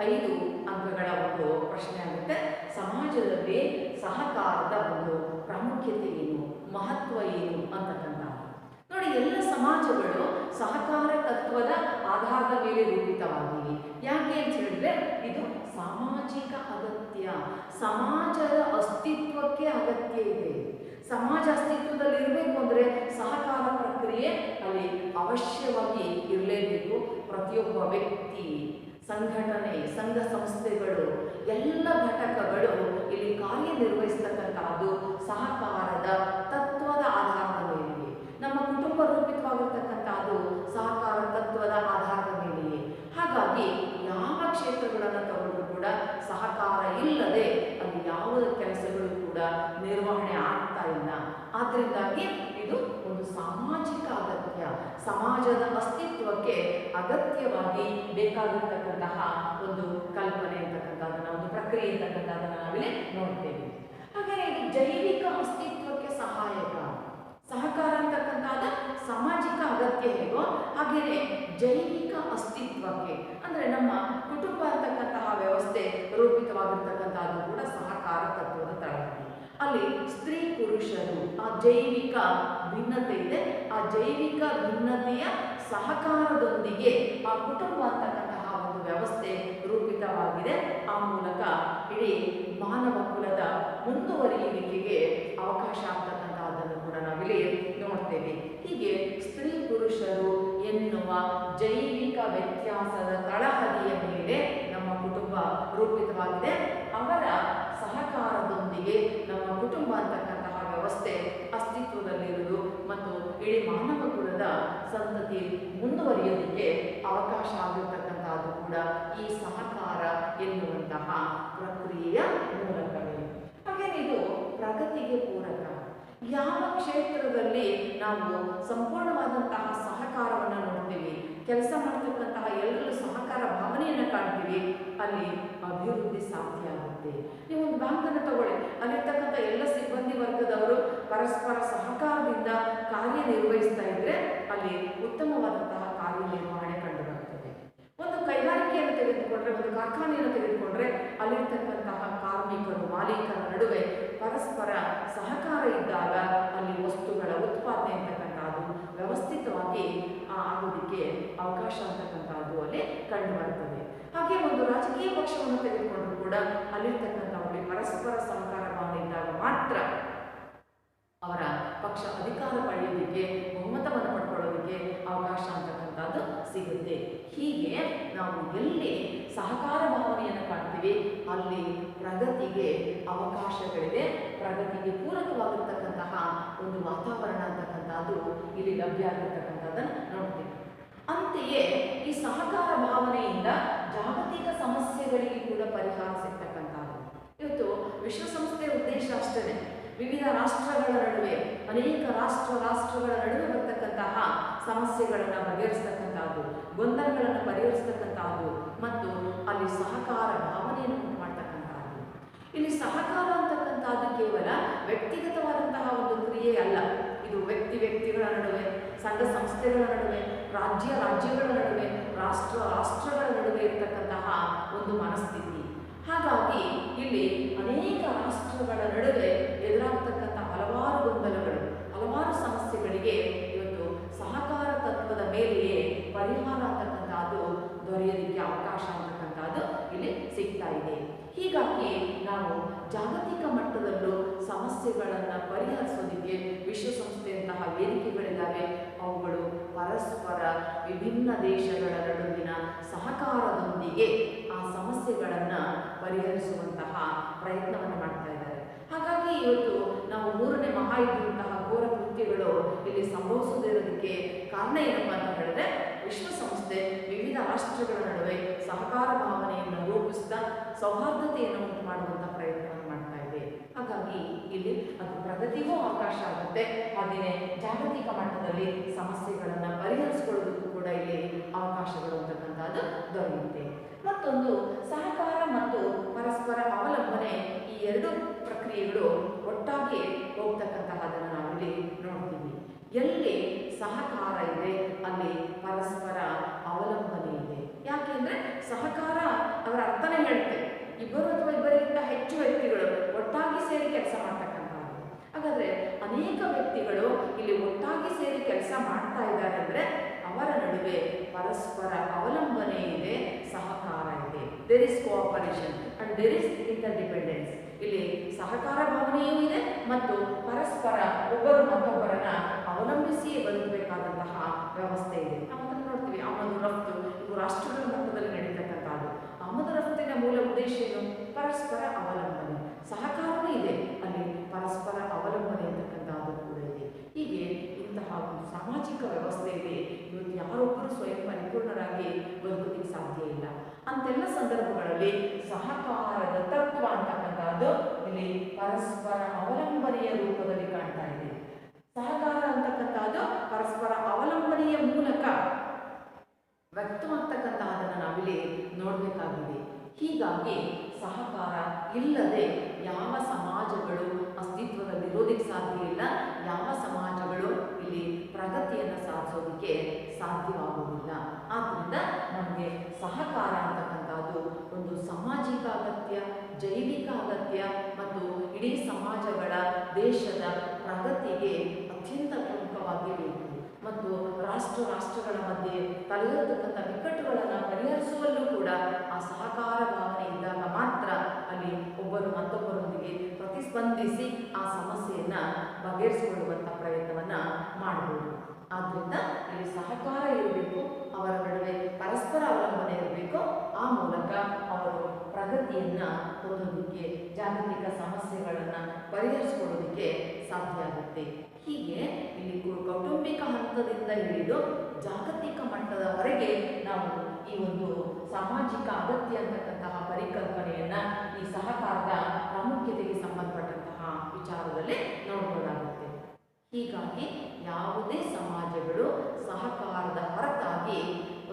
5 ಅಂಕಗಳ ಒಂದು ಪ್ರಶ್ನೆ ಆಗುತ್ತೆ. ಸಮಾಜದಲ್ಲಿ ಸಹಕಾರದ ಒಂದು ಪ್ರಾಮುಖ್ಯತೆ ಏನು, ಮಹತ್ವ ಏನು ಅಂತಕ್ಕಂಥದ್ದು ನೋಡಿ. ಎಲ್ಲ ಸಮಾಜಗಳು ಸಹಕಾರ ತತ್ವದ ಆಧಾರದ ಮೇಲೆ ರೂಪಿತವಾಗಿವೆ. ಯಾಕೆ ಅಂತ ಹೇಳಿದ್ರೆ ಇದು ಸಾಮಾಜಿಕ ಅಗತ್ಯ, ಸಮಾಜದ ಅಸ್ತಿತ್ವಕ್ಕೆ ಅಗತ್ಯ ಇದೆ. ಸಮಾಜ ಅಸ್ತಿತ್ವದಲ್ಲಿ ಇರಬೇಕು ಅಂದರೆ ಸಹಕಾರ ಪ್ರಕ್ರಿಯೆ ಅಲ್ಲಿ ಅವಶ್ಯವಾಗಿ ಇರಲೇಬೇಕು. ಪ್ರತಿಯೊಬ್ಬ ವ್ಯಕ್ತಿ, ಸಂಘಟನೆ, ಸಂಘ ಸಂಸ್ಥೆಗಳು, ಎಲ್ಲ ಘಟಕಗಳು ಇಲ್ಲಿ ಕಾರ್ಯನಿರ್ವಹಿಸ್ತಕ್ಕಂಥದ್ದು ಸಹಕಾರದ ತತ್ವದ ಆಧಾರದ ಮೇಲೆಯೇ. ನಮ್ಮ ಕುಟುಂಬ ರೂಪಿತವಾಗಿರ್ತಕ್ಕಂಥದ್ದು ಸಹಕಾರ ತತ್ವದ ಆಧಾರದ ಮೇಲೆಯೇ. ಹಾಗಾಗಿ ಯಾವ ಕ್ಷೇತ್ರಗಳನ್ನು ತಗೊಂಡ್ರು ಕೂಡ ಸಹಕಾರ ಇಲ್ಲದೆ ಅಲ್ಲಿ ಯಾವುದೇ ಕೆಲಸಗಳು ಕೂಡ ನಿರ್ವಹಣೆ ಆಗ್ತಾ ಇಲ್ಲ. ಆದ್ದರಿಂದಾಗಿ ಇದು ಒಂದು ಸಾಮಾಜಿಕ ಅಗತ್ಯ, ಸಮಾಜದ ಅಸ್ತಿತ್ವಕ್ಕೆ ಅಗತ್ಯವಾಗಿ ಬೇಕಾಗಿರ್ತಕ್ಕಂತಹ ಒಂದು ಕಲ್ಪನೆ ಅಂತಕ್ಕಂಥದ್ದನ್ನು, ಒಂದು ಪ್ರಕ್ರಿಯೆ ಅಂತಕ್ಕಂಥದ್ದನ್ನು ನಾವಿಲ್ಲಿ ನೋಡ್ತೇವೆ. ಹಾಗೆಯೇ ಜೈವಿಕ ಅಸ್ತಿತ್ವಕ್ಕೆ ಸಹಾಯಕ, ಸಹಕಾರ ಅಂತಕ್ಕಂಥದ್ದು ಸಾಮಾಜಿಕ ಅಗತ್ಯ ಹೇಗೋ ಹಾಗೆಯೇ ಜೈವಿಕ ಅಸ್ತಿತ್ವಕ್ಕೆ ಅಂದರೆ ನಮ್ಮ ಕುಟುಂಬ ಅಂತಕ್ಕಂತಹ ವ್ಯವಸ್ಥೆ ರೂಪಿತವಾಗಿರ್ತಕ್ಕಂಥದ್ದು ಕೂಡ ಸಹಕಾರ ತತ್ವದ ತಳಹದಿ. ಅಲ್ಲಿ ಸ್ತ್ರೀ ಪುರುಷರು ಆ ಜೈವಿಕ ಭಿನ್ನತೆ ಇದೆ. ಆ ಜೈವಿಕ ಭಿನ್ನತೆಯ ಸಹಕಾರದೊಂದಿಗೆ ಆ ಕುಟುಂಬ ಅಂತಕ್ಕಂತಹ ಒಂದು ವ್ಯವಸ್ಥೆ ರೂಪಿತವಾಗಿದೆ. ಆ ಮೂಲಕ ಇಡೀ ಮಾನವ ಕುಲದ ಮುಂದುವರಿಯುವಿಕೆಗೆ ಅವಕಾಶ ಆಗ್ತಕ್ಕಂಥದ್ದನ್ನು ಕೂಡ ನಾವಿಲ್ಲಿ ನೋಡ್ತೇವೆ. ಹೀಗೆ ಸ್ತ್ರೀ ಪುರುಷರು ಎನ್ನುವ ಜೈವಿಕ ವ್ಯತ್ಯಾಸದ ತಳಹದಿಯ ಮೇಲೆ ನಮ್ಮ ಕುಟುಂಬ ರೂಪಿತವಾಗಿದೆ. ಅವರ ಸಹ ಸಹಕಾರದೊಂದಿಗೆ ನಮ್ಮ ಕುಟುಂಬ ಅಂತಕ್ಕಂತಹ ವ್ಯವಸ್ಥೆ ಅಸ್ತಿತ್ವದಲ್ಲಿರುವುದು ಮತ್ತು ಇಡೀ ಮಾನವ ಕುಲದ ಸಂತತಿ ಮುಂದುವರಿಯೋದಕ್ಕೆ ಅವಕಾಶ ಆಗಿರ್ತಕ್ಕಂಥದ್ದು ಕೂಡ ಈ ಸಹಕಾರ ಎನ್ನುವಂತಹ ಪ್ರಕ್ರಿಯೆಯ ಮೂಲಕವೇ. ಹಾಗೇನೆ ಇದು ಪ್ರಗತಿಗೆ ಪೂರಕ. ಯಾವ ಕ್ಷೇತ್ರದಲ್ಲಿ ನಾವು ಸಂಪೂರ್ಣವಾದಂತಹ ಸಹಕಾರವನ್ನು ನೋಡ್ತೀವಿ, ಕೆಲಸ ಮಾಡ್ತಕ್ಕಂತಹ ಎಲ್ಲರೂ ಸಹಕಾರ ಭಾವನೆಯನ್ನು ಕಾಣ್ತೀವಿ, ಅಲ್ಲಿ ಅಭಿವೃದ್ಧಿ ಸಾಧ್ಯ ಆಗುತ್ತೆ. ನೀವು ಒಂದು ಬ್ಯಾಂಕನ್ನು ತಗೊಳ್ಳಿ, ಅಲ್ಲಿರ್ತಕ್ಕಂಥ ಎಲ್ಲ ಸಿಬ್ಬಂದಿ ವರ್ಗದವರು ಪರಸ್ಪರ ಸಹಕಾರದಿಂದ ಕಾರ್ಯನಿರ್ವಹಿಸ್ತಾ ಇದ್ರೆ ಅಲ್ಲಿ ಉತ್ತಮವಾದಂತಹ ಕಾರ್ಯನಿರ್ವಹಣೆ ಕಂಡುಬರುತ್ತದೆ. ಒಂದು ಕೈಗಾರಿಕೆಯನ್ನು ತೆಗೆದುಕೊಂಡ್ರೆ, ಒಂದು ಕಾರ್ಖಾನೆಯನ್ನು ತೆಗೆದುಕೊಂಡ್ರೆ ಅಲ್ಲಿರ್ತಕ್ಕಂತಹ ಕಾರ್ಮಿಕರು ಮಾಲೀಕರ ನಡುವೆ ಪರಸ್ಪರ ಸಹಕಾರ ಇದ್ದಾಗ ಅಲ್ಲಿ ವಸ್ತುಗಳ ಉತ್ಪಾದನೆ ಅಂತಕ್ಕಂಥದ್ದು ವ್ಯವಸ್ಥಿತವಾಗಿ ಆಗೋದಕ್ಕೆ ಅವಕಾಶ ಅಂತಕ್ಕಂಥದ್ದು ಅಲ್ಲಿ ಕಂಡು ಬರ್ತದೆ. ಹಾಗೆ ಒಂದು ರಾಜಕೀಯ ಪಕ್ಷವನ್ನು ತೆಗೆದುಕೊಂಡ್ರು ಕೂಡ ಅಲ್ಲಿರ್ತಕ್ಕಂಥವ್ರಿಗೆ ಪರಸ್ಪರ ಸಹಕಾರ ಭಾವನೆ ಇದ್ದಾಗ ಮಾತ್ರ ಅವರ ಪಕ್ಷ ಅಧಿಕಾರ ಪಡೆಯೋದಕ್ಕೆ, ಬಹುಮತವನ್ನು ಪಡ್ಕೊಳ್ಳೋದಕ್ಕೆ ಅವಕಾಶ ಅಂತಕ್ಕಂಥದ್ದು ಸಿಗುತ್ತೆ. ಹೀಗೆ ನಾವು ಎಲ್ಲಿ ಸಹಕಾರ ಭಾವನೆಯನ್ನು ಕಾಣ್ತೀವಿ ಅಲ್ಲಿ ಪ್ರಗತಿಗೆ ಅವಕಾಶಗಳಿದೆ, ಪ್ರಗತಿಗೆ ಪೂರಕವಾಗಿರ್ತಕ್ಕಂತಹ ಒಂದು ವಾತಾವರಣ ಅಂತಕ್ಕಂಥದ್ದು ಇಲ್ಲಿ ಲಭ್ಯ ಆಗಿರ್ತಕ್ಕಂಥದ್ದನ್ನು ನೋಡ್ತೀವಿ. ಅಂತೆಯೇ ಈ ಸಹಕಾರ ಭಾವನೆಯಿಂದ ಜಾಗತಿಕ ಸಮಸ್ಯೆಗಳಿಗೆ ಕೂಡ ಪರಿಹಾರ ಸಿಗ್ತಕ್ಕಂಥದ್ದು. ಇವತ್ತು ವಿಶ್ವಸಂಸ್ಥೆಯ ಉದ್ದೇಶ ಅಷ್ಟೇ, ವಿವಿಧ ರಾಷ್ಟ್ರಗಳ ನಡುವೆ, ಅನೇಕ ರಾಷ್ಟ್ರಗಳ ನಡುವೆ ಬರ್ತಕ್ಕಂತಹ ಸಮಸ್ಯೆಗಳನ್ನು ಬಗೆಹರಿಸ್ತಕ್ಕಂಥದ್ದು, ಗೊಂದಲಗಳನ್ನು ಪರಿಹರಿಸ್ತಕ್ಕಂಥದ್ದು ಮತ್ತು ಅಲ್ಲಿ ಸಹಕಾರ ಭಾವನೆಯನ್ನು ಉಂಟು ಮಾಡ್ತಕ್ಕಂಥದ್ದು. ಇಲ್ಲಿ ಸಹಕಾರ ಅಂತಕ್ಕಂಥದ್ದು ಕೇವಲ ವ್ಯಕ್ತಿಗತವಾದಂತಹ ಒಂದು ಕ್ರಿಯೆ ಅಲ್ಲ, ಇದು ವ್ಯಕ್ತಿಗಳ ನಡುವೆ, ಸಂಘ ಸಂಸ್ಥೆಗಳ ನಡುವೆ, ರಾಜ್ಯಗಳ ನಡುವೆ, ರಾಷ್ಟ್ರಗಳ ನಡುವೆ ಇರತಕ್ಕಂತಹ ಒಂದು ಮನಸ್ಥಿತಿ. ಹಾಗಾಗಿ ಇಲ್ಲಿ ಅನೇಕ ರಾಷ್ಟ್ರಗಳ ನಡುವೆ ಎದುರಾಗ್ತಕ್ಕಂಥ ಹಲವಾರು ಗೊಂದಲಗಳು, ಹಲವಾರು ಸಮಸ್ಯೆಗಳಿಗೆ ಇವತ್ತು ಸಹಕಾರ ತತ್ವದ ಮೇಲೆಯೇ ಪರಿಹಾರ ಅಂತಕ್ಕಂಥದ್ದು ದೊರೆಯೋದಕ್ಕೆ ಅವಕಾಶ ಅಂತಕ್ಕಂಥದ್ದು ಇಲ್ಲಿ ಸಿಗ್ತಾ ಇದೆ. ಹೀಗಾಗಿ ನಾವು ಜಾಗತಿಕ ಮಟ್ಟದಲ್ಲೂ ಸಮಸ್ಯೆಗಳನ್ನು ಪರಿಹರಿಸೋದಕ್ಕೆ ವಿಶ್ವಸಂಸ್ಥೆಯಂತಹ ವೇದಿಕೆಗಳಿದ್ದಾವೆ. ಅವುಗಳು ಪರಸ್ಪರ ವಿಭಿನ್ನ ದೇಶಗಳ ನಡುವಿನ ಸಹಕಾರದೊಂದಿಗೆ ಆ ಸಮಸ್ಯೆಗಳನ್ನು ಪರಿಹರಿಸುವಂತಹ ಪ್ರಯತ್ನವನ್ನು ಮಾಡ್ತಾ ಇದ್ದಾರೆ. ಹಾಗಾಗಿ ಇವತ್ತು ನಾವು 3ನೇ ಮಹಾಯುದ್ಧದಂತಹ ಘೋರ ಕೃತ್ಯಗಳು ಇಲ್ಲಿ ಸಂಭವಿಸದಿರೋದಕ್ಕೆ ಕಾರಣ ಏನಪ್ಪ ಅಂತ ಹೇಳಿದ್ರೆ, ವಿಶ್ವಸಂಸ್ಥೆ ವಿವಿಧ ರಾಷ್ಟ್ರಗಳ ನಡುವೆ ಸಹಕಾರ ಭಾವನೆಯನ್ನು ರೂಪಿಸಿದ ಸೌಹಾರ್ದತೆಯನ್ನು ಉಂಟು ಮಾಡುವಂತಹ ಪ್ರಯತ್ನವನ್ನು ಮಾಡ್ತಾ ಇದೆ. ಹಾಗಾಗಿ ಇಲ್ಲಿ ಅದು ಪ್ರಗತಿಗೂ ಅವಕಾಶ ಆಗುತ್ತೆ, ಹಾಗೆಯೇ ಜಾಗತಿಕ ಮಟ್ಟದಲ್ಲಿ ಸಮಸ್ಯೆಗಳನ್ನು ಪರಿಹರಿಸಿಕೊಳ್ಳೋದಕ್ಕೂ ಕೂಡ ಇಲ್ಲಿ ಅವಕಾಶಗಳು ಅಂತಕ್ಕಂಥದ್ದು ದೊರೆಯುತ್ತೆ. ಮತ್ತೊಂದು ಸಹಕಾರ ಮತ್ತು ಪರಸ್ಪರ ಅವಲಂಬನೆ, ಈ ಎರಡು ಪ್ರಕ್ರಿಯೆಗಳು ಒಟ್ಟಾಗಿ ಹೋಗ್ತಕ್ಕಂತಹದನ್ನು ನಾವಿಲ್ಲಿ ನೋಡ್ತೀವಿ. ಎಲ್ಲಿ ಸಹಕಾರ ಇದೆ ಅಲ್ಲಿ ಪರಸ್ಪರ ಅವಲಂಬನೆ ಇದೆ. ಯಾಕೆಂದ್ರೆ ಸಹಕಾರ ಅದರ ಅರ್ಥನೇ ಹೇಳುತ್ತೆ, ಇಬ್ಬರು ಅಥವಾ ಇಬ್ಬರಿಗಿಂತ ಹೆಚ್ಚು ವ್ಯಕ್ತಿಗಳು ಒಟ್ಟಾಗಿ ಸೇರಿ ಕೆಲಸ ಮಾಡ್ತಕ್ಕಂಥದ್ದು. ಹಾಗಾದ್ರೆ ಅನೇಕ ವ್ಯಕ್ತಿಗಳು ಇಲ್ಲಿ ಒಟ್ಟಾಗಿ ಸೇರಿ ಕೆಲಸ ಮಾಡ್ತಾ ಇದ್ದಾರೆ ಅಂದ್ರೆ ಅವರ ನಡುವೆ ಪರಸ್ಪರ ಅವಲಂಬನೆ ಇದೆ, ಸಹಕಾರ ಇದೆ. There is cooperation and there is interdependence. ಇಲ್ಲಿ ಸಹಕಾರ ಭಾವನೆಯೂ ಇದೆ ಮತ್ತು ಪರಸ್ಪರ ಒಬ್ಬರು ಮತ್ತೊಬ್ಬರನ್ನ ಅವಲಂಬಿಸಿಯೇ ಬದುಕಬೇಕಾದಂತಹ ವ್ಯವಸ್ಥೆ ಇದೆ. ನಾವು ಅದನ್ನು ನೋಡ್ತೀವಿ. ಆಮದು ರಫ್ತು ಇದು ರಾಷ್ಟ್ರಗಳ ಮಟ್ಟದಲ್ಲಿ ನಡೀತಕ್ಕಂಥದ್ದು. ಆಮದು ರಫ್ತಿನ ಮೂಲ ಉದ್ದೇಶ ಏನು? ಪರಸ್ಪರ ಅವಲಂಬನೆ. ಸಹಕಾರವೂ ಇದೆ, ಅಲ್ಲಿ ಪರಸ್ಪರ ಅವಲಂಬನೆ ಅಂತಕ್ಕಂಥದ್ದು ಕೂಡ ಇದೆ. ಹೀಗೆ ಇಂತಹ ಒಂದು ಸಾಮಾಜಿಕ ವ್ಯವಸ್ಥೆ ಇದೆ. ಇವತ್ತು ಯಾರೊಬ್ಬರು ಸ್ವಯಂ ಪರಿಪೂರ್ಣರಾಗಿ ಬದುಕೋದಕ್ಕೆ ಸಾಧ್ಯ ಇಲ್ಲ. ಅಂತೆಲ್ಲ ಸಂದರ್ಭಗಳಲ್ಲಿ ಸಹಕಾರದ ತತ್ವ ಅಂತಕ್ಕಂಥದ್ದು ಇಲ್ಲಿ ಪರಸ್ಪರ ಅವಲಂಬನೆಯ ರೂಪದಲ್ಲಿ ಕಾಣ್ತಾ ಇದೆ. ಸಹಕಾರ ಅಂತಕ್ಕಂಥದ್ದು ಪರಸ್ಪರ ಅವಲಂಬನೆಯ ಮೂಲಕ ವ್ಯಕ್ತವಾಗ್ತಕ್ಕಂತಹದನ್ನು ನಾವಿಲ್ಲಿ ನೋಡಬೇಕಾಗಿದೆ. ಹೀಗಾಗಿ ಸಹಕಾರ ಇಲ್ಲದೆ ಯಾವ ಸಮಾಜಗಳು ಅಸ್ತಿತ್ವದಲ್ಲಿರೋದಕ್ಕೆ ಸಾಧ್ಯ ಇಲ್ಲ, ಯಾವ ಸಮಾಜಗಳು ಇಲ್ಲಿ ಪ್ರಗತಿಯನ್ನು ಸಾಧಿಸೋದಕ್ಕೆ ಸಾಧ್ಯವಾಗುವುದಿಲ್ಲ. ಆದ್ದರಿಂದ ನಮಗೆ ಸಹಕಾರ ಅಂತಕ್ಕಂಥದ್ದು ಒಂದು ಸಾಮಾಜಿಕ ಅಗತ್ಯ, ಜೈವಿಕ ಅಗತ್ಯ ಮತ್ತು ಇಡೀ ಸಮಾಜಗಳ ದೇಶದ ಪ್ರಗತಿಗೆ ಅತ್ಯಂತ ಪ್ರಮುಖವಾಗಿ ಬೇಕು. ಮತ್ತು ರಾಷ್ಟ್ರಗಳ ಮಧ್ಯೆ ತಲೆದೋರ್ತಕ್ಕಂಥ ಬಿಕ್ಕಟ್ಟುಗಳನ್ನು ಪರಿಹರಿಸುವಲ್ಲೂ ಕೂಡ ಆ ಸಹಕಾರ ಭಾವನೆ ಇದ್ದಾಗ ಮಾತ್ರ ಅಲ್ಲಿ ಒಬ್ಬರು ಮತ್ತೊಬ್ಬರೊಂದಿಗೆ ಪ್ರತಿಸ್ಪಂದಿಸಿ ಆ ಸಮಸ್ಯೆಯನ್ನು ಬಗೆಹರಿಸಿಕೊಳ್ಳುವಂಥ ಪ್ರಯತ್ನವನ್ನು ಮಾಡಬಹುದು. ಆದ್ದರಿಂದ ಇಲ್ಲಿ ಸಹಕಾರ ಇರಬೇಕು, ಅವರ ನಡುವೆ ಪರಸ್ಪರ ಅವಲಂಬನೆ ಇರಬೇಕು. ಆ ಮೂಲಕ ಅವರು ಪ್ರಗತಿಯನ್ನು ಹೊಂದೋದಕ್ಕೆ, ಜಾಗತಿಕ ಸಮಸ್ಯೆಗಳನ್ನು ಪರಿಹರಿಸಿಕೊಳ್ಳೋದಕ್ಕೆ ಸಾಧ್ಯ ಆಗುತ್ತೆ. ಹೀಗೆ ಇಲ್ಲಿ ಕೌಟುಂಬಿಕ ಹಂತದಿಂದ ಹಿಡಿದು ಜಾಗತಿಕ ಮಟ್ಟದವರೆಗೆ ನಾವು ಈ ಒಂದು ಸಾಮಾಜಿಕ ಅಗತ್ಯ ಅಂತಕ್ಕಂತಹ ಪರಿಕಲ್ಪನೆಯನ್ನು ಈ ಸಹಕಾರದ ಪ್ರಾಮುಖ್ಯತೆಗೆ ಸಂಬಂಧಪಟ್ಟಂತಹ ವಿಚಾರದಲ್ಲಿ ನೋಡಬಹುದಾಗುತ್ತೆ. ಹೀಗಾಗಿ ಯಾವುದೇ ಸಮಾಜಗಳು ಸಹಕಾರದ ಹೊರತಾಗಿ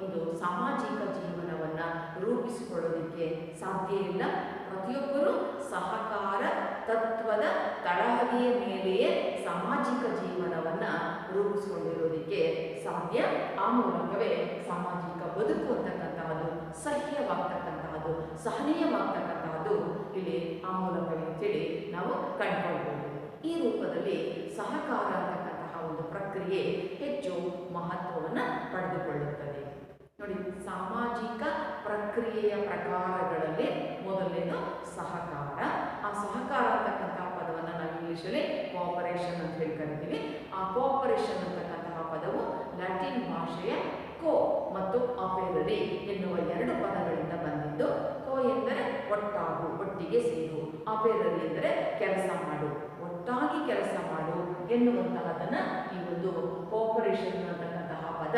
ಒಂದು ಸಾಮಾಜಿಕ ಜೀವನವನ್ನು ರೂಪಿಸಿಕೊಳ್ಳೋದಕ್ಕೆ ಸಾಧ್ಯ ಇಲ್ಲ. ಪ್ರತಿಯೊಬ್ಬರೂ ಸಹಕಾರ ತತ್ವದ ತಳಹದಿಯ ಮೇಲೆಯೇ ಸಾಮಾಜಿಕ ಜೀವನವನ್ನು ರೂಪಿಸಿಕೊಂಡಿರೋದಕ್ಕೆ ಸಾಧ್ಯ. ಆ ಮೂಲಕವೇ ಸಾಮಾಜಿಕ ಬದುಕು ಅಂತಕ್ಕಂತಹದ್ದು ಸಹ್ಯವಾಗ್ತಕ್ಕಂತಹದ್ದು, ಸಹನೀಯವಾಗ್ತಕ್ಕಂತಹದ್ದು ಇಲ್ಲಿ ಆ ಮೂಲಕವೇ ಅಂತೇಳಿ ನಾವು ಕಂಡುಕೊಳ್ಬೋದು. ಈ ರೂಪದಲ್ಲಿ ಸಹಕಾರ ಅಂತಕ್ಕಂತಹ ಒಂದು ಪ್ರಕ್ರಿಯೆ ಹೆಚ್ಚು ಮಹತ್ವವನ್ನು ಪಡೆದುಕೊಳ್ಳುತ್ತದೆ. ನೋಡಿ, ಸಾಮಾಜಿಕ ಪ್ರಕ್ರಿಯೆಯ ಪ್ರಕಾರಗಳಲ್ಲಿ ಮೊದಲನೇದು ಸಹಕಾರ. ಆ ಸಹಕಾರ ಅಂತಕ್ಕಂತಹ ಪದವನ್ನು ನಾವು ಇಂಗ್ಲಿಷಲ್ಲಿ ಕೋಆಪರೇಷನ್ ಅಂತ ಹೇಳಿ ಕರಿತೀವಿ. ಆ ಕೋಆಪರೇಷನ್ ಅಂತಕ್ಕಂತಹ ಪದವು ಲ್ಯಾಟಿನ್ ಭಾಷೆಯ ಕೋ ಮತ್ತು ಆಪೇರರಿ ಎನ್ನುವ ಎರಡು ಪದಗಳಿಂದ ಬಂದಿದ್ದು. ಕೋ ಎಂದರೆ ಒಟ್ಟಾಗು, ಒಟ್ಟಿಗೆ ಸೇರು. ಆಪೇರರಿ ಎಂದರೆ ಕೆಲಸ ಮಾಡು, ಒಟ್ಟಾಗಿ ಕೆಲಸ ಮಾಡು ಎನ್ನುವಂತಹದನ್ನು ಈ ಒಂದು ಕೋಆಪರೇಷನ್ ಅಂತಕ್ಕಂತಹ ಪದ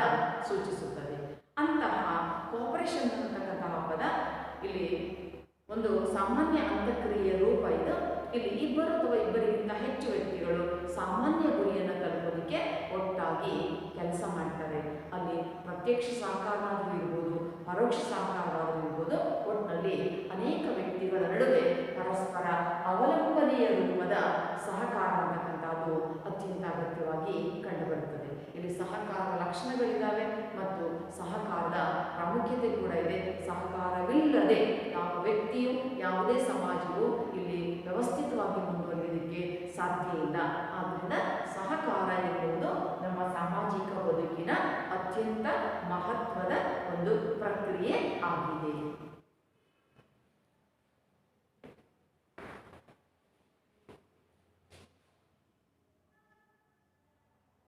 ಸೂಚಿಸುತ್ತದೆ. ಅಂತಹ ಕೋಆಪರೇಷನ್ ಅಂತಕ್ಕಂತಹ ಪದ ಇಲ್ಲಿ ಒಂದು ಸಾಮಾನ್ಯ ಅಂತಕ್ರಿಯೆಯ ರೂಪ ಇದು. ಇಲ್ಲಿ ಇಬ್ಬರು ಅಥವಾ ಇಬ್ಬರಿಗಿಂತ ಹೆಚ್ಚು ವ್ಯಕ್ತಿಗಳು ಸಾಮಾನ್ಯ ಗುರಿಯನ್ನು ತಲುಪೋದಕ್ಕೆ ಒಟ್ಟಾಗಿ ಕೆಲಸ ಮಾಡ್ತಾರೆ. ಅಲ್ಲಿ ಪ್ರತ್ಯಕ್ಷ ಸಹಕಾರವಾದರೂ ಇರ್ಬೋದು, ಪರೋಕ್ಷ ಸಹಕಾರವಾದರೂ ಇರ್ಬೋದು, ಒಟ್ಟಿನಲ್ಲಿ ಅನೇಕ ವ್ಯಕ್ತಿಗಳ ನಡುವೆ ಪರಸ್ಪರ ಅವಲಂಬನೆಯ ರೂಪದ ಸಹಕಾರ ಅಂತಕ್ಕಂಥದ್ದು ಅತ್ಯಂತ ಅಗತ್ಯವಾಗಿ ಕಂಡುಬರುತ್ತದೆ. ಇಲ್ಲಿ ಸಹಕಾರದ ಲಕ್ಷಣಗಳಿದ್ದಾವೆ ಮತ್ತು ಸಹಕಾರದ ಪ್ರಾಮುಖ್ಯತೆ ಕೂಡ ಇದೆ. ಸಹಕಾರವಿಲ್ಲದೆ ಯಾವ ವ್ಯಕ್ತಿಯು, ಯಾವುದೇ ಸಮಾಜವು ಇಲ್ಲಿ ವ್ಯವಸ್ಥಿತವಾಗಿ ಮುಂದುವರಿಯೋದಕ್ಕೆ ಸಾಧ್ಯ ಇಲ್ಲ. ಆದ್ದರಿಂದ ಸಹಕಾರ ಎನ್ನುವುದು ನಮ್ಮ ಸಾಮಾಜಿಕ ಬದುಕಿನ ಅತ್ಯಂತ ಮಹತ್ವದ ಒಂದು ಪ್ರಕ್ರಿಯೆ ಆಗಿದೆ.